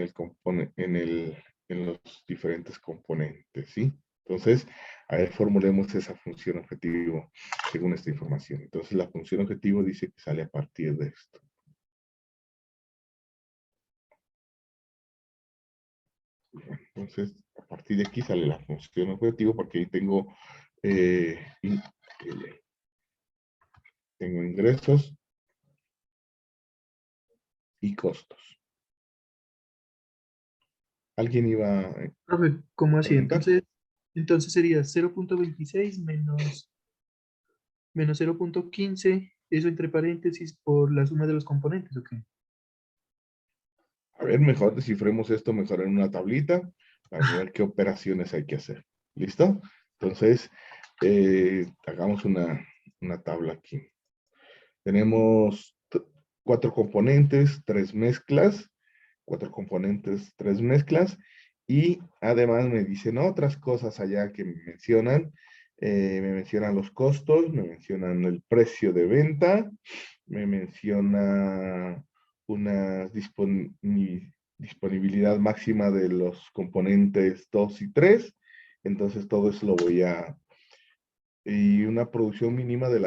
los diferentes componentes, ¿sí? Entonces, a ver, formulemos esa función objetivo según esta información. Entonces, la función objetivo dice que sale a partir de esto. Entonces, a partir de aquí sale la función objetivo porque ahí eh, tengo ingresos y costos. ¿Alguien iba a Profe, ¿cómo así? preguntar? Entonces sería 0.26 menos 0.15, eso entre paréntesis por la suma de los componentes, ¿ok? A ver, mejor descifremos esto mejor en una tablita para mirar qué operaciones hay que hacer. ¿Listo? Entonces, hagamos una tabla aquí. Tenemos 4 componentes, 3 mezclas, 4 componentes, 3 mezclas, y además me dicen otras cosas allá que me mencionan los costos, me mencionan el precio de venta, me menciona una disponibilidad máxima de los componentes 2 y 3, entonces todo eso y una producción mínima de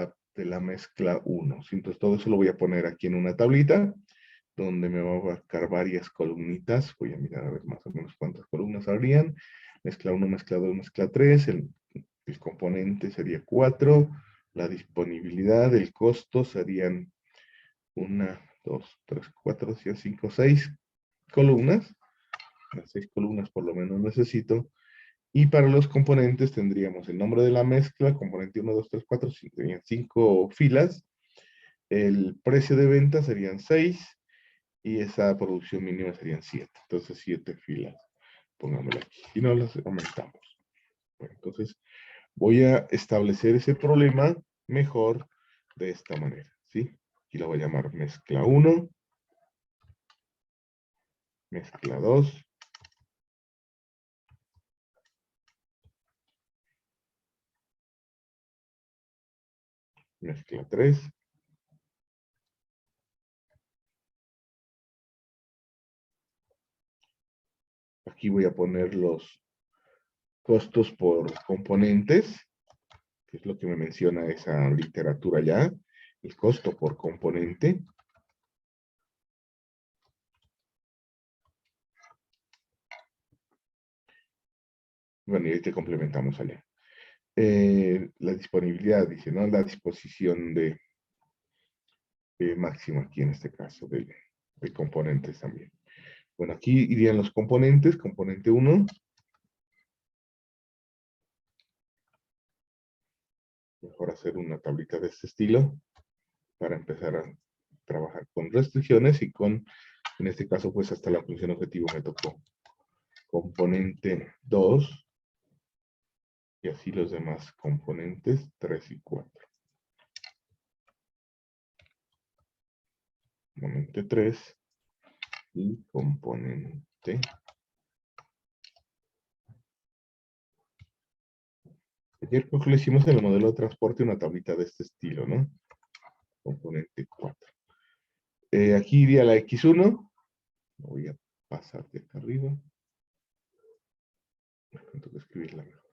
la mezcla 1. Entonces todo eso lo voy a poner aquí en una tablita, donde me va a abarcar varias columnitas. Voy a mirar a ver más o menos cuántas columnas habrían. Mezcla 1, mezcla 2, mezcla 3. El componente sería 4. La disponibilidad, el costo serían 1, 2, 3, 4, 5, 6 columnas. Las 6 columnas por lo menos necesito. Y para los componentes tendríamos el nombre de la mezcla, componente 1, 2, 3, 4, serían 5 filas. El precio de venta serían 6 y esa producción mínima serían 7. Entonces 7 filas. Pongámoslo aquí. Y no las aumentamos. Bueno, entonces voy a establecer ese problema mejor de esta manera, ¿sí? Aquí lo voy a llamar mezcla 1, mezcla 2, mezcla 3, aquí voy a poner los costos por componentes, que es lo que me menciona esa literatura ya, el costo por componente. Bueno, y ahí te complementamos allá. La disponibilidad, dice, ¿no? La disposición de máxima aquí en este caso de componentes también. Bueno, aquí irían los componentes, componente 1. Mejor hacer una tablita de este estilo para empezar a trabajar con restricciones y con, en este caso, pues hasta la función objetivo me tocó. Componente 2 y así los demás componentes 3 y 4. Componente 3 y componente. Ayer creo que le hicimos en el modelo de transporte una tablita de este estilo, ¿no? Componente 4. Aquí iría la X1. Voy a pasar de acá arriba. Tengo que escribirla mejor.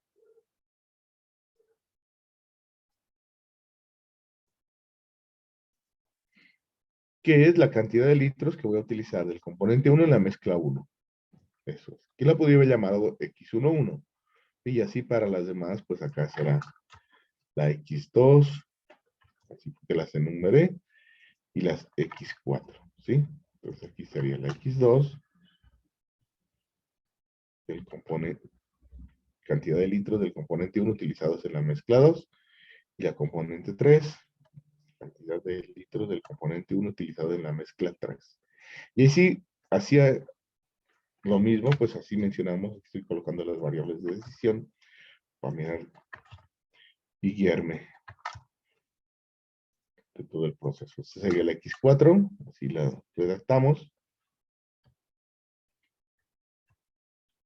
Que es la cantidad de litros que voy a utilizar del componente 1 en la mezcla 1. Eso es. Aquí la podría haber llamado X11. Y así para las demás, pues acá será la X2, así que las enumeré, y las X4, ¿sí? Entonces aquí sería la X2, el componente, cantidad de litros del componente 1 utilizados en la mezcla 2, y la componente 3, cantidad de litros del componente 1 utilizado en la mezcla 3. Y así hacía lo mismo, pues así mencionamos, estoy colocando las variables de decisión para mirar y guiarme de todo el proceso. Esta sería la X4, así la redactamos.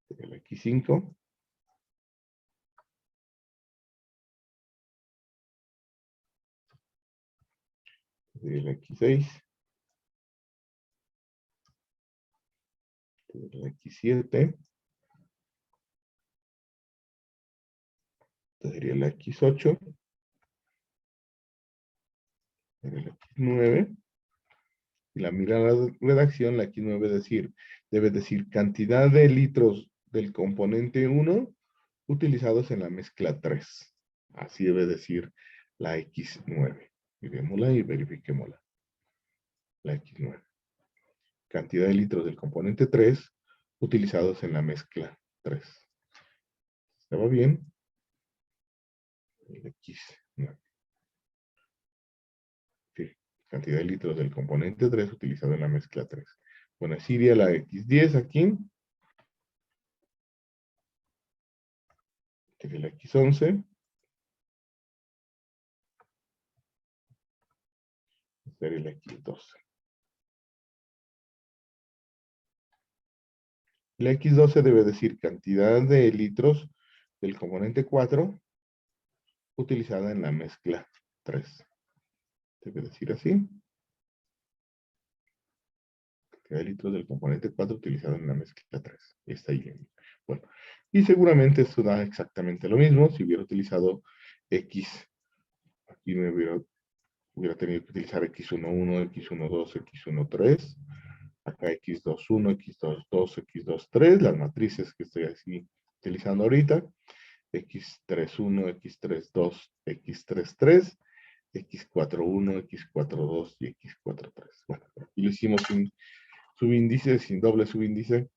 Sería la X5. Sería la X6. Sería la X7. Sería la X8. Sería la X9. Y la mirada de redacción, la X9 debe decir cantidad de litros del componente 1 utilizados en la mezcla 3. Así debe decir la X9. Miremosla y verifiquémosla. La X9. Cantidad de litros del componente 3 utilizados en la mezcla 3. ¿Estaba bien? El X9. Sí, cantidad de litros del componente 3 utilizado en la mezcla 3. Bueno, así iría la X10 aquí. Sería la X11. Sería la X12. La X12 debe decir cantidad de litros del componente 4 utilizada en la mezcla 3. Debe decir así. Cantidad de litros del componente 4 utilizado en la mezcla 3. Está ahí bien. Bueno, y seguramente esto da exactamente lo mismo. Si hubiera utilizado X, aquí me hubiera tenido que utilizar X11, X12, X13. Acá X21, X22, X23, las matrices que estoy así utilizando ahorita. X31, X32, X33, X41, X42 y X43. Bueno, aquí lo hicimos sin subíndice, sin doble subíndice,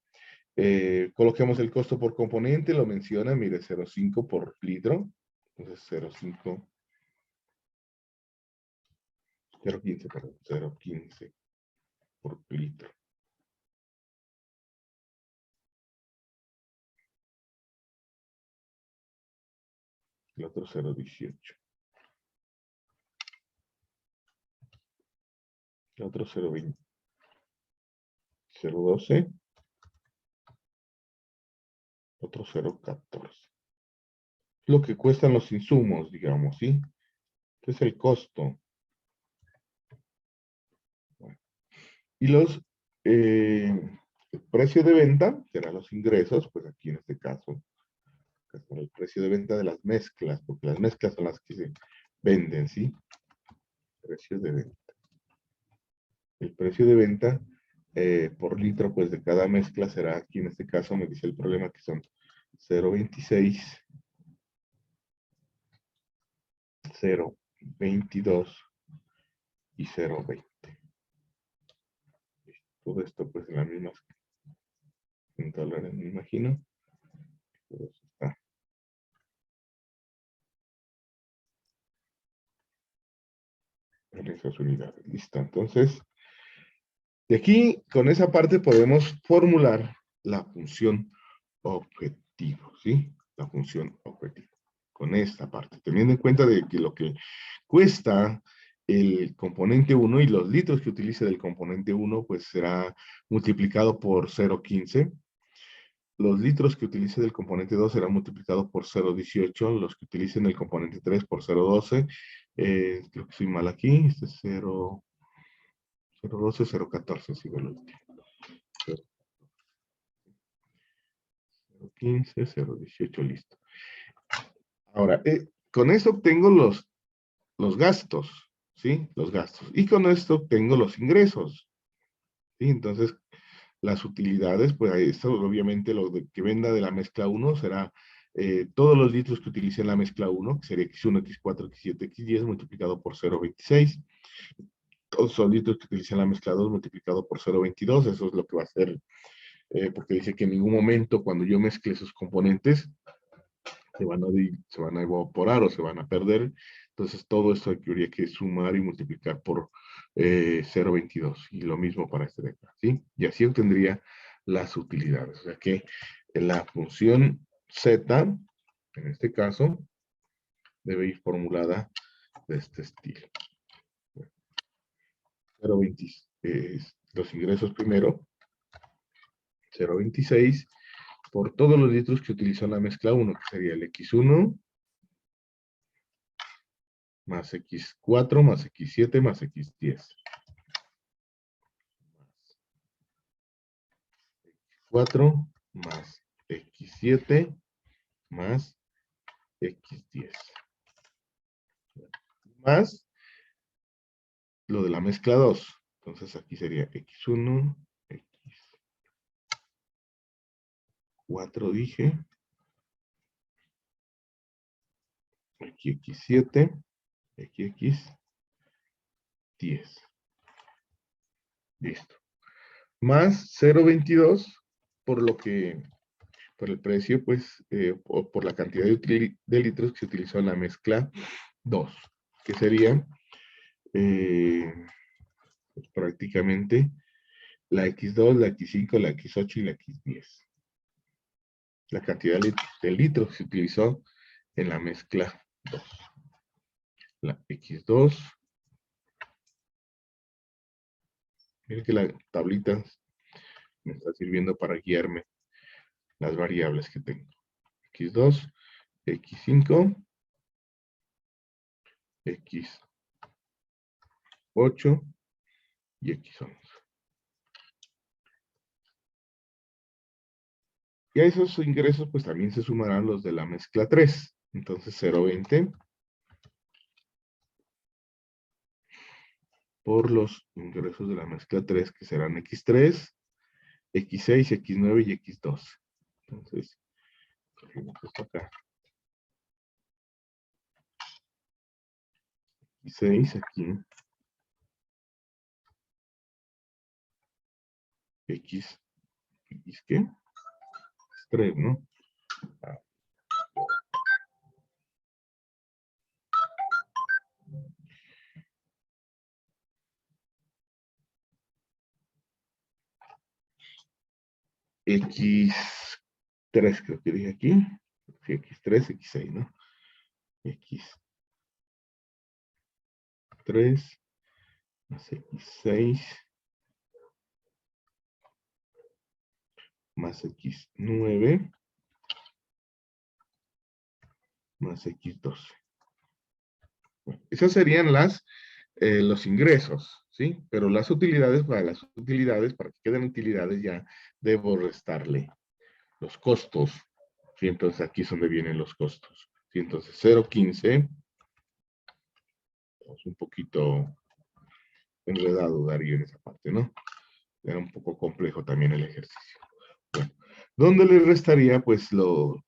Coloquemos el costo por componente, lo menciona, mire, 0,5 por litro. Entonces 0,5, 0,15, perdón, 0,15 por litro. El otro 0,18. El otro 0,20. 0,12. Otro 0,14. Lo que cuestan los insumos, digamos, ¿sí? Este es el costo. Bueno. Y el precio de venta, serán los ingresos, pues aquí en este caso, el precio de venta de las mezclas, porque las mezclas son las que se venden, ¿sí? Precio de venta. El precio de venta por litro, pues de cada mezcla será, aquí en este caso me dice el problema que son 0,26, 0,22 y 0,20. Todo esto pues en las mismas en dólares, me imagino. Todo eso está. En esas unidades. Listo. Entonces, de aquí, con esa parte podemos formular la función objetivo, ¿sí? La función objetivo. Con esta parte, teniendo en cuenta de que lo que cuesta el componente 1 y los litros que utilice del componente 1, pues será multiplicado por 0,15. Los litros que utilice del componente 2 serán multiplicados por 0,18. Los que utilicen el componente 3 por 0,12. Creo que soy mal aquí. Este es 0,12, 0,14. Sí, el último. 0,15, 0,18, listo. Ahora, con esto obtengo los gastos, ¿sí? Los gastos. Y con esto obtengo los ingresos, ¿sí? Entonces, las utilidades, pues ahí está, obviamente lo que venda de la mezcla 1 será todos los litros que utilice en la mezcla 1, que sería X1, X4, X7, X10 multiplicado por 0,26. Todos los litros que utilice en la mezcla 2 multiplicado por 0,22, eso es lo que va a ser, porque dice que en ningún momento cuando yo mezcle esos componentes se van a evaporar o se van a perder. Entonces todo esto habría que sumar y multiplicar por 0,22. Y lo mismo para este de acá, ¿sí? Y así obtendría las utilidades. O sea que la función z, en este caso, debe ir formulada de este estilo. 0,20, los ingresos primero, 0,26 por todos los litros que utilizó la mezcla 1, que sería el X1, más X4, más X7, más X10. X4, más X7, más X10. Más lo de la mezcla 2. Entonces aquí sería X1, X4 dije. Aquí X7, aquí X10. Listo. Más 0,22 por lo que, por el precio, pues, o por la cantidad de litros que se utilizó en la mezcla 2, que sería pues, prácticamente la X2, la X5, la X8 y la X10. La cantidad de litros que se utilizó en la mezcla 2. La X2. Miren que la tablita me está sirviendo para guiarme las variables que tengo. X2, X5, X8 y X11. Y a esos ingresos pues también se sumarán los de la mezcla 3. Entonces 0,20 por los ingresos de la mezcla 3 que serán X3, X6, X9 y X12. Entonces, esto acá. X6 aquí. X ¿qué? X3, ¿no? X3 creo que dije aquí. Sí, X3, X6, ¿no? X3 más X6 más X9 más X12. Bueno, esas serían los ingresos, ¿sí? Pero las utilidades, para que queden utilidades ya debo restarle los costos, ¿sí? Entonces aquí es donde vienen los costos, ¿sí? Entonces 0.15, es un poquito enredado, Darío, en esa parte, ¿no? Era un poco complejo también el ejercicio. Bueno, ¿dónde le restaría? Pues los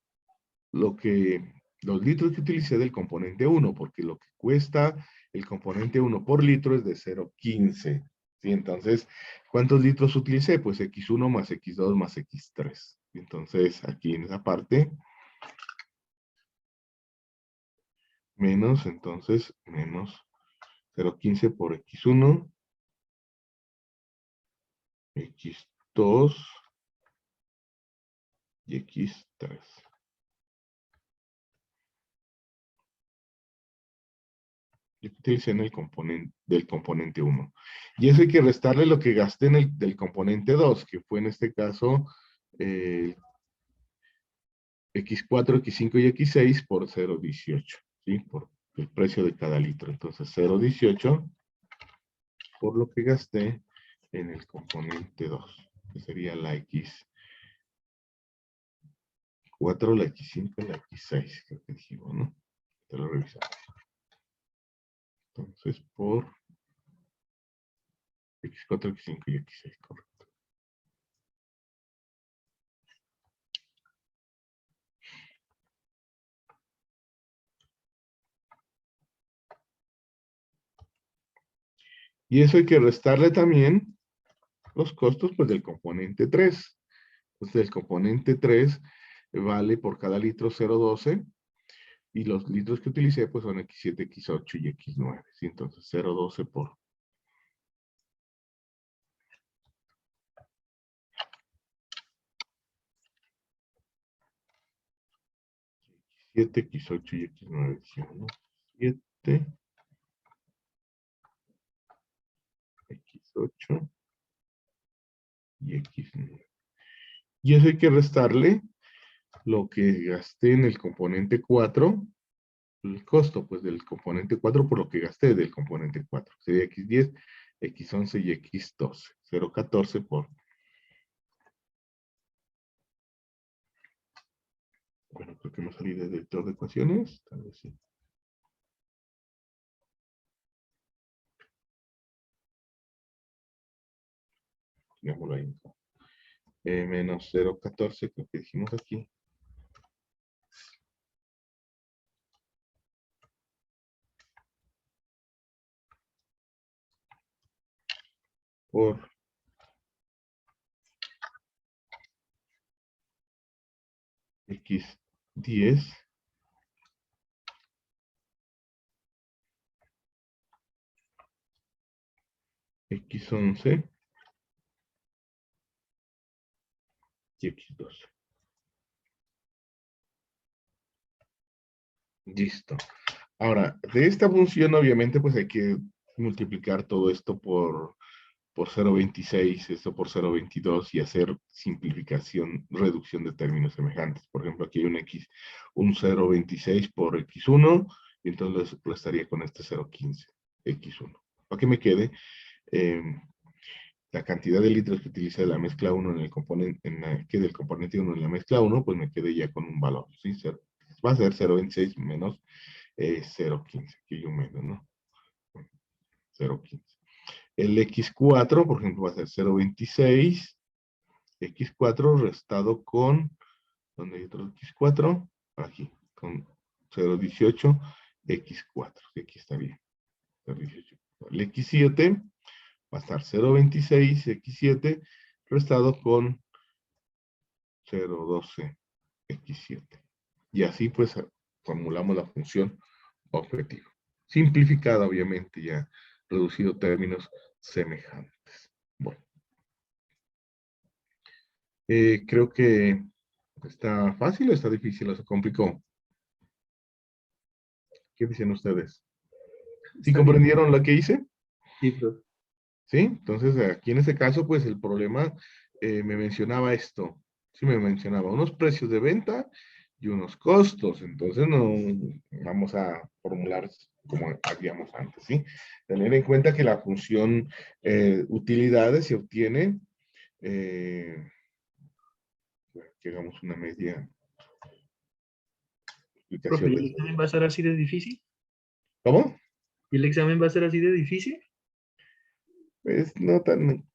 litros que utilicé del componente 1, porque lo que cuesta el componente 1 por litro es de 0.15. ¿Sí? Entonces, ¿cuántos litros utilicé? Pues X1 más X2 más X3. Entonces, aquí en esa parte, menos 0.15 por X1, X2 y X3. Yo utilicé en el componente 1. Y eso hay que restarle lo que gasté del componente 2, que fue en este caso X4, X5 y X6 por 0.18, ¿sí? Por el precio de cada litro. Entonces 0.18 por lo que gasté en el componente 2, que sería la X4, la X5 y la X6, creo que dijimos, ¿no? Te lo revisamos. Entonces por X4, X5 y X6, correcto. Y eso hay que restarle también los costos pues, del componente 3. Entonces, el componente 3 vale por cada litro 0.12 y los litros que utilicé pues son X7, X8 y X9. ¿Sí? Entonces, 0.12 por 7, X8 y X9. 7, X8 y X9. Y eso hay que restarle lo que gasté en el componente 4, el costo pues del componente 4 por lo que gasté del componente 4. Sería X10, X11 y X12. 0.14 por... Bueno, creo que me salí del editor de ecuaciones. Tal vez sí. Digámoslo ahí. Menos 0.14, creo que dijimos aquí. Por X10 X11 y X12. Listo. Ahora, de esta función obviamente pues hay que multiplicar todo esto por 0.26, esto por 0.22 y hacer simplificación, reducción de términos semejantes. Por ejemplo, aquí hay un 0.26 por X1 y entonces lo estaría con este 0.15 X1. Para que me quede la cantidad de litros que utiliza de la mezcla 1 en el componente, que del componente 1 en la mezcla 1, pues me quede ya con un valor, ¿sí? Va a ser 0.26 menos 0.15, que hay un menos, ¿no? 0.15. El X4, por ejemplo, va a ser 0.26, X4 restado con, ¿dónde hay otro X4? Aquí, con 0.18, X4, que aquí está bien. 0.18. El X7 va a estar 0.26, X7, restado con 0,12x7. Y así pues formulamos la función objetivo. Simplificada, obviamente, ya reducido a términos semejantes. Bueno. Creo que está fácil o está difícil o se complicó. ¿Qué dicen ustedes? ¿Sí Está bien. comprendieron lo que hice? Sí, profe. ¿Sí? Entonces, aquí en este caso, pues el problema me mencionaba esto. Sí, me mencionaba unos precios de venta y unos costos. Entonces, no vamos a formular como hacíamos antes, ¿sí? Tener en cuenta que la función utilidades se obtiene, que hagamos una media Profe, explicación ¿y de el esto. examen va a ser así de difícil? ¿Cómo? ¿Y el examen va a ser así de difícil? Pues no tan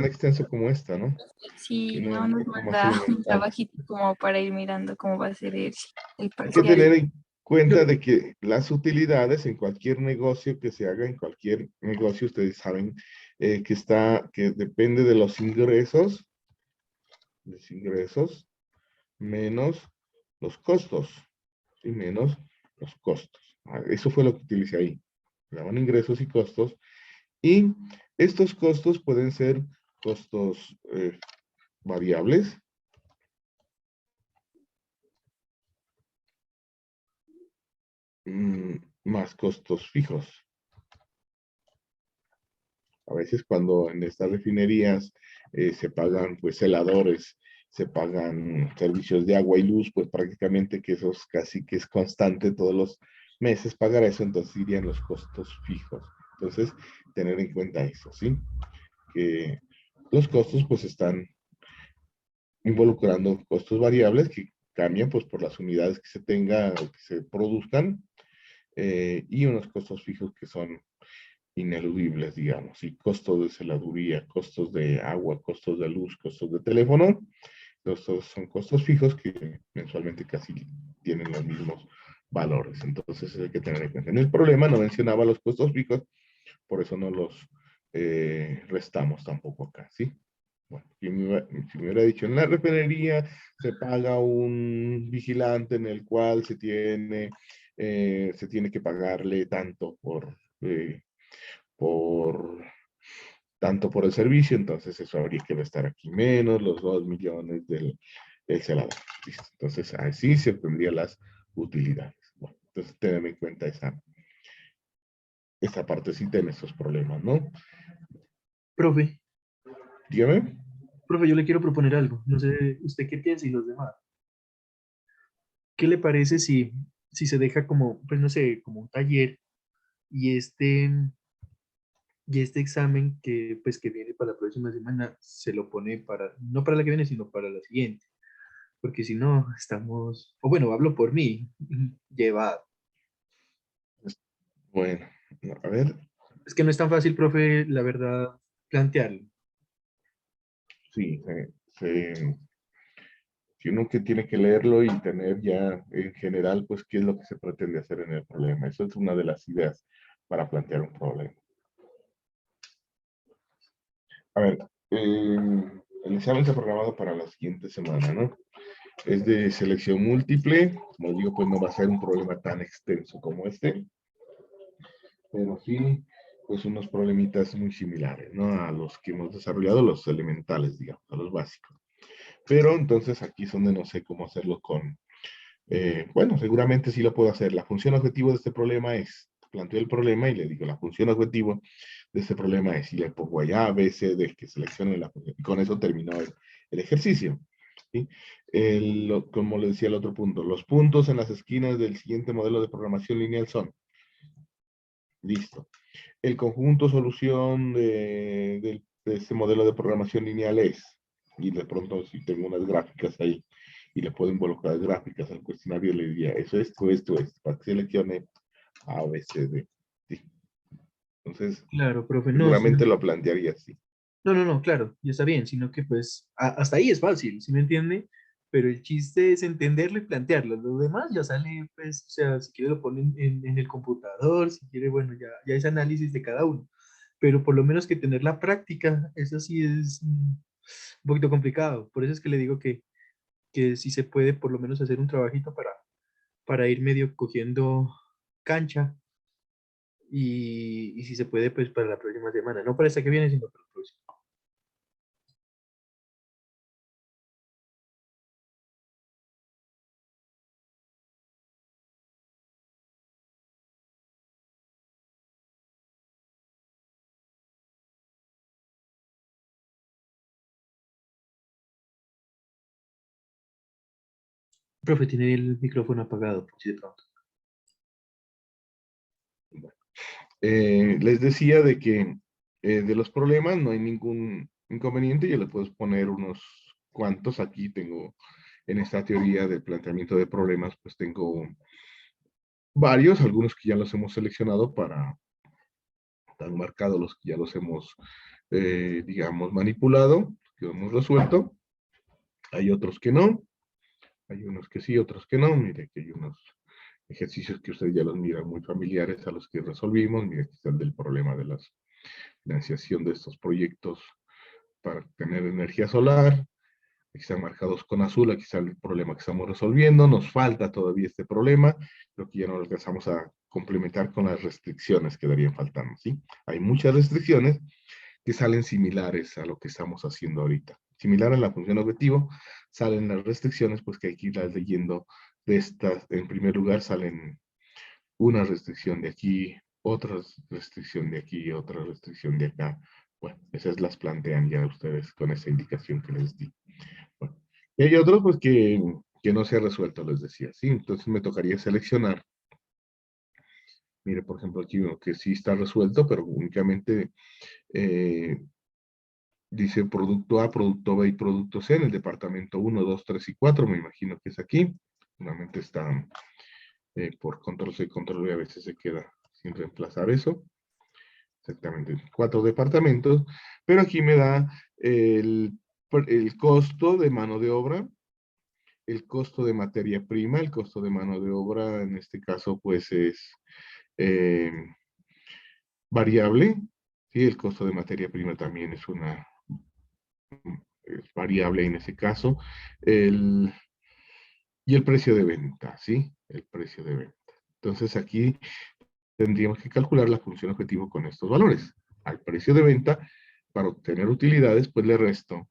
extenso como esta, ¿no? Sí, Sino no un nos poco más manda un elemental. trabajito como para ir mirando cómo va a ser el Hay que tener parcial. en cuenta de que las utilidades en cualquier negocio que se haga, en cualquier negocio, ustedes saben que depende de los ingresos menos los costos, y menos los costos. Eso fue lo que utilicé ahí. Daban ingresos y costos, y estos costos pueden ser costos variables, más costos fijos. A veces cuando en estas refinerías se pagan pues celadores, se pagan servicios de agua y luz, pues prácticamente que eso es casi que es constante todos los meses pagar eso, entonces irían los costos fijos. Entonces, tener en cuenta eso, ¿sí? Que los costos pues están involucrando costos variables que cambian pues por las unidades que se tenga o que se produzcan, y unos costos fijos que son ineludibles, digamos, y costos de celaduría, costos de agua, costos de luz, costos de teléfono. Estos son costos fijos que mensualmente casi tienen los mismos valores. Entonces hay que tener en cuenta. En el problema no mencionaba los costos fijos, por eso no los restamos tampoco acá, ¿sí? Bueno, si me hubiera dicho, en la refinería se paga un vigilante en el cual se tiene que pagarle por tanto por el servicio, entonces eso habría que estar aquí menos los 2 millones del celador. Listo. Entonces así se obtendrían las utilidades. Bueno, entonces tener en cuenta esa partecita en esos problemas, ¿no? Profe, Dígame. profe, yo le quiero proponer algo. No sé, ¿usted qué piensa y los demás? ¿Qué le parece si se deja como, pues no sé, como un taller y este examen que, pues, que viene para la próxima semana se lo pone para, no para la que viene, sino para la siguiente? Porque si no, estamos, o bueno, hablo por mí, llevado. Bueno, a ver, Es que no es tan fácil, profe, la verdad, plantearlo. sí, si uno que tiene que leerlo y tener ya en general, pues, qué es lo que se pretende hacer en el problema. Eso es una de las ideas para plantear un problema. A ver, el examen está programado para la siguiente semana, ¿no? Es de selección múltiple, como digo, pues no va a ser un problema tan extenso como este, pero sí, pues unos problemitas muy similares, ¿no? A los que hemos desarrollado, los elementales, digamos, a los básicos. Pero entonces aquí es donde no sé cómo hacerlo bueno, seguramente sí lo puedo hacer. La función objetivo de este problema es, planteo el problema y le digo, la función objetivo de este problema es, y le pongo allá A, B, C, D, que seleccione la función. Y con eso terminó el ejercicio. ¿Sí? Como le decía el otro punto, los puntos en las esquinas del siguiente modelo de programación lineal son, listo. El conjunto solución de este modelo de programación lineal es, y de pronto si tengo unas gráficas ahí, y le puedo involucrar gráficas al cuestionario, le diría, eso, esto, para que seleccione A, B, C, D. ¿Sí? Entonces, Claro, profe, no, seguramente lo plantearía así. no, claro, ya está bien, sino que pues hasta ahí es fácil, ¿sí me entiende? Pero el chiste es entenderlo y plantearlo. Lo demás ya sale, pues, o sea, si quiere lo ponen en el computador, si quiere, bueno, ya es análisis de cada uno. Pero por lo menos que tener la práctica, eso sí es un poquito complicado. Por eso es que le digo que que si se puede por lo menos hacer un trabajito para ir medio cogiendo cancha y si se puede, pues para la próxima semana. No para esta que viene, sino para la próxima. Profe, tiene el micrófono apagado, por si de pronto. Les decía de que de los problemas no hay ningún inconveniente. Yo le puedo poner unos cuantos. Aquí tengo, en esta teoría del planteamiento de problemas, pues tengo varios, algunos que ya los hemos seleccionado para, están marcados los que ya los hemos, digamos, manipulado, que hemos resuelto. Hay otros que no. Hay unos que sí, otros que no. Mire que hay unos ejercicios que ustedes ya los miran muy familiares a los que resolvimos. Mire, aquí está el del problema de la financiación de estos proyectos para tener energía solar. Aquí están marcados con azul, aquí está el problema que estamos resolviendo. Nos falta todavía este problema, creo que ya no lo alcanzamos a complementar con las restricciones que darían faltando, ¿sí? Hay muchas restricciones que salen similares a lo que estamos haciendo ahorita. Similar a la función objetivo, salen las restricciones, pues que hay que irlas leyendo de estas. En primer lugar salen una restricción de aquí, otra restricción de aquí, otra restricción de acá. Bueno, esas las plantean ya ustedes con esa indicación que les di. Bueno, y hay otros pues que no se ha resuelto, les decía, ¿sí? Entonces me tocaría seleccionar. Mire, por ejemplo, aquí uno que sí está resuelto, pero únicamente dice producto A, producto B y producto C en el departamento 1, 2, 3 y 4, me imagino que es aquí. Normalmente está por control C, control V, a veces se queda sin reemplazar eso. Exactamente, 4 departamentos, pero aquí me da el costo de mano de obra, el costo de materia prima, el costo de mano de obra, en este caso, pues es eh, variable, ¿sí? El costo de materia prima también es es variable en ese caso, y el precio de venta, ¿sí? El precio de venta. Entonces aquí tendríamos que calcular la función objetivo con estos valores. Al precio de venta, para obtener utilidades, pues le resto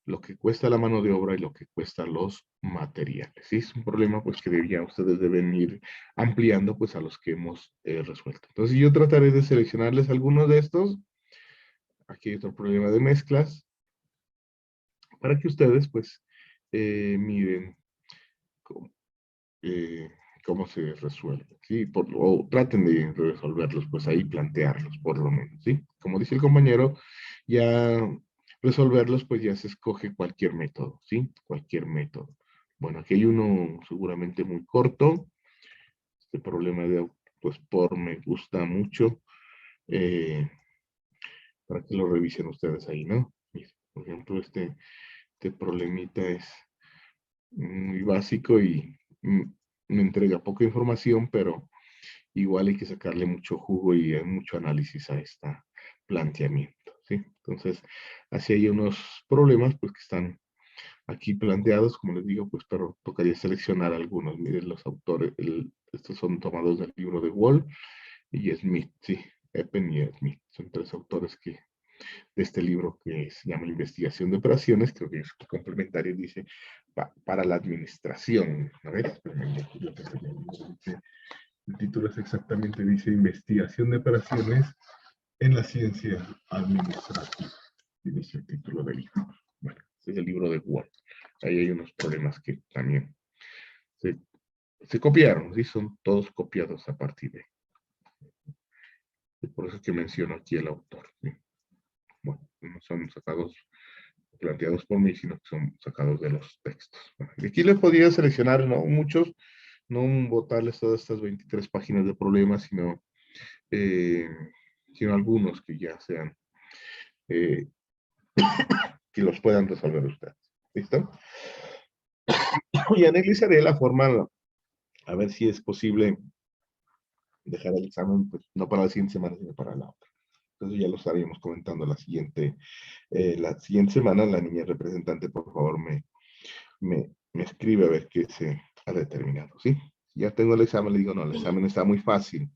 lo que cuesta la mano de obra y lo que cuesta los materiales. ¿Sí? Es un problema pues que ustedes deben ir ampliando pues a los que hemos resuelto. Entonces yo trataré de seleccionarles algunos de estos. Aquí hay otro problema de mezclas para que ustedes pues miren cómo, eh, cómo se resuelve, ¿sí? O traten de resolverlos, pues ahí plantearlos, por lo menos, ¿sí? Como dice el compañero, ya resolverlos, pues ya se escoge cualquier método, ¿sí? Cualquier método. Bueno, aquí hay uno seguramente muy corto. Este problema de pues por me gusta mucho. Para que lo revisen ustedes ahí, ¿no? Por ejemplo, este problemita es muy básico y me entrega poca información, pero igual hay que sacarle mucho jugo y mucho análisis a este planteamiento, ¿sí? Entonces, así hay unos problemas pues que están aquí planteados, como les digo, pues pero tocaría seleccionar algunos. Miren los autores, estos son tomados del libro de Wall y Smith, ¿sí? Eppen y Smith, son 3 autores que de este libro que se llama Investigación de Operaciones, creo que es complementario, dice, para la administración. A ver, el título es exactamente, dice Investigación de Operaciones en la Ciencia Administrativa. Y dice el título del libro. Bueno, este es el libro de Word. Ahí hay unos problemas que también se copiaron, ¿sí? Son todos copiados a partir de. Por eso es que menciono aquí el autor, ¿sí? Bueno, no son sacados, planteados por mí, sino que son sacados de los textos. Bueno, y aquí les podría seleccionar, ¿no? Muchos, no botarles todas estas 23 páginas de problemas, sino algunos que ya sean, que los puedan resolver ustedes. ¿Listo? Y analizaré la forma, a ver si es posible dejar el examen, pues, no para la siguiente semana, sino para la otra. Entonces ya lo estaríamos comentando la siguiente semana. La niña representante, por favor, me me escribe a ver qué se ha determinado, ¿sí? Ya tengo el examen, le digo, no, el examen está muy fácil.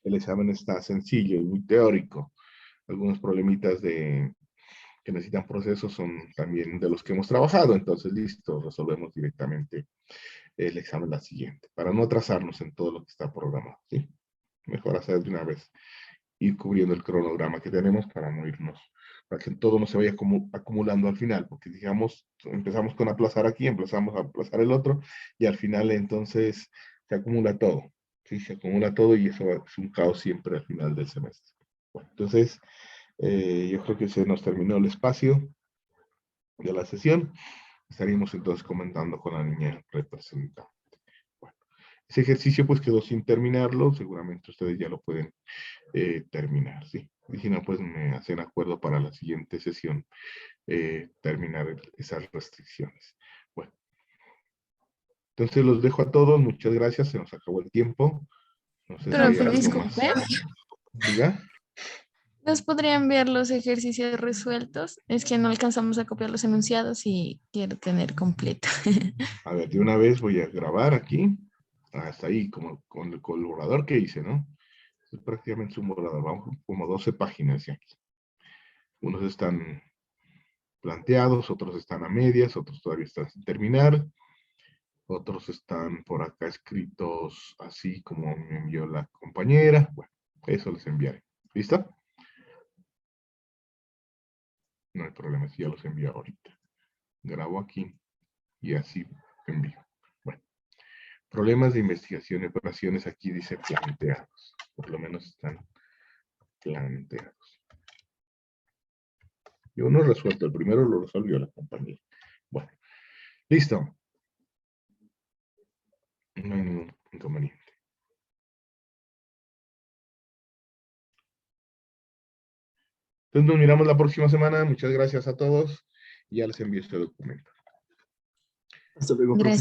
El examen está sencillo y muy teórico. Algunos problemitas que necesitan procesos son también de los que hemos trabajado. Entonces, listo, resolvemos directamente el examen la siguiente, para no atrasarnos en todo lo que está programado, ¿sí? Mejor hacer de una vez, ir cubriendo el cronograma que tenemos para no irnos, para que todo no se vaya acumulando al final, porque digamos, empezamos con aplazar aquí, empezamos a aplazar el otro, y al final entonces se acumula todo, ¿sí? Se acumula todo y eso es un caos siempre al final del semestre. Bueno, entonces, yo creo que se nos terminó el espacio de la sesión. Estaríamos entonces comentando con la niña representante. Bueno, ese ejercicio pues quedó sin terminarlo, seguramente ustedes ya lo pueden terminar, ¿sí? Y si no, pues me hacen acuerdo para la siguiente sesión terminar esas restricciones. Bueno, entonces los dejo a todos, muchas gracias, se nos acabó el tiempo. No sé si hay Profe, algo más. disculpe, ¿Diga? ¿nos podría enviar los ejercicios resueltos? Es que no alcanzamos a copiar los enunciados y quiero tener completo. A ver, de una vez voy a grabar aquí, hasta ahí, como con el colaborador que hice, ¿no? Es prácticamente un borrador, vamos como 12 páginas ya aquí. Unos están planteados, otros están a medias, otros todavía están sin terminar, otros están por acá escritos así como me envió la compañera. Bueno, eso les enviaré. ¿Listo? No hay problema, si ya los envío ahorita. Grabo aquí y así envío. Bueno, problemas de investigación y operaciones aquí dice planteados. Por lo menos están planteados. Yo no resuelto, el primero lo resolvió la compañera. Bueno, listo. No hay ningún inconveniente. Entonces nos miramos la próxima semana. Muchas gracias a todos. Y ya les envío este documento. Hasta luego, profe. Gracias.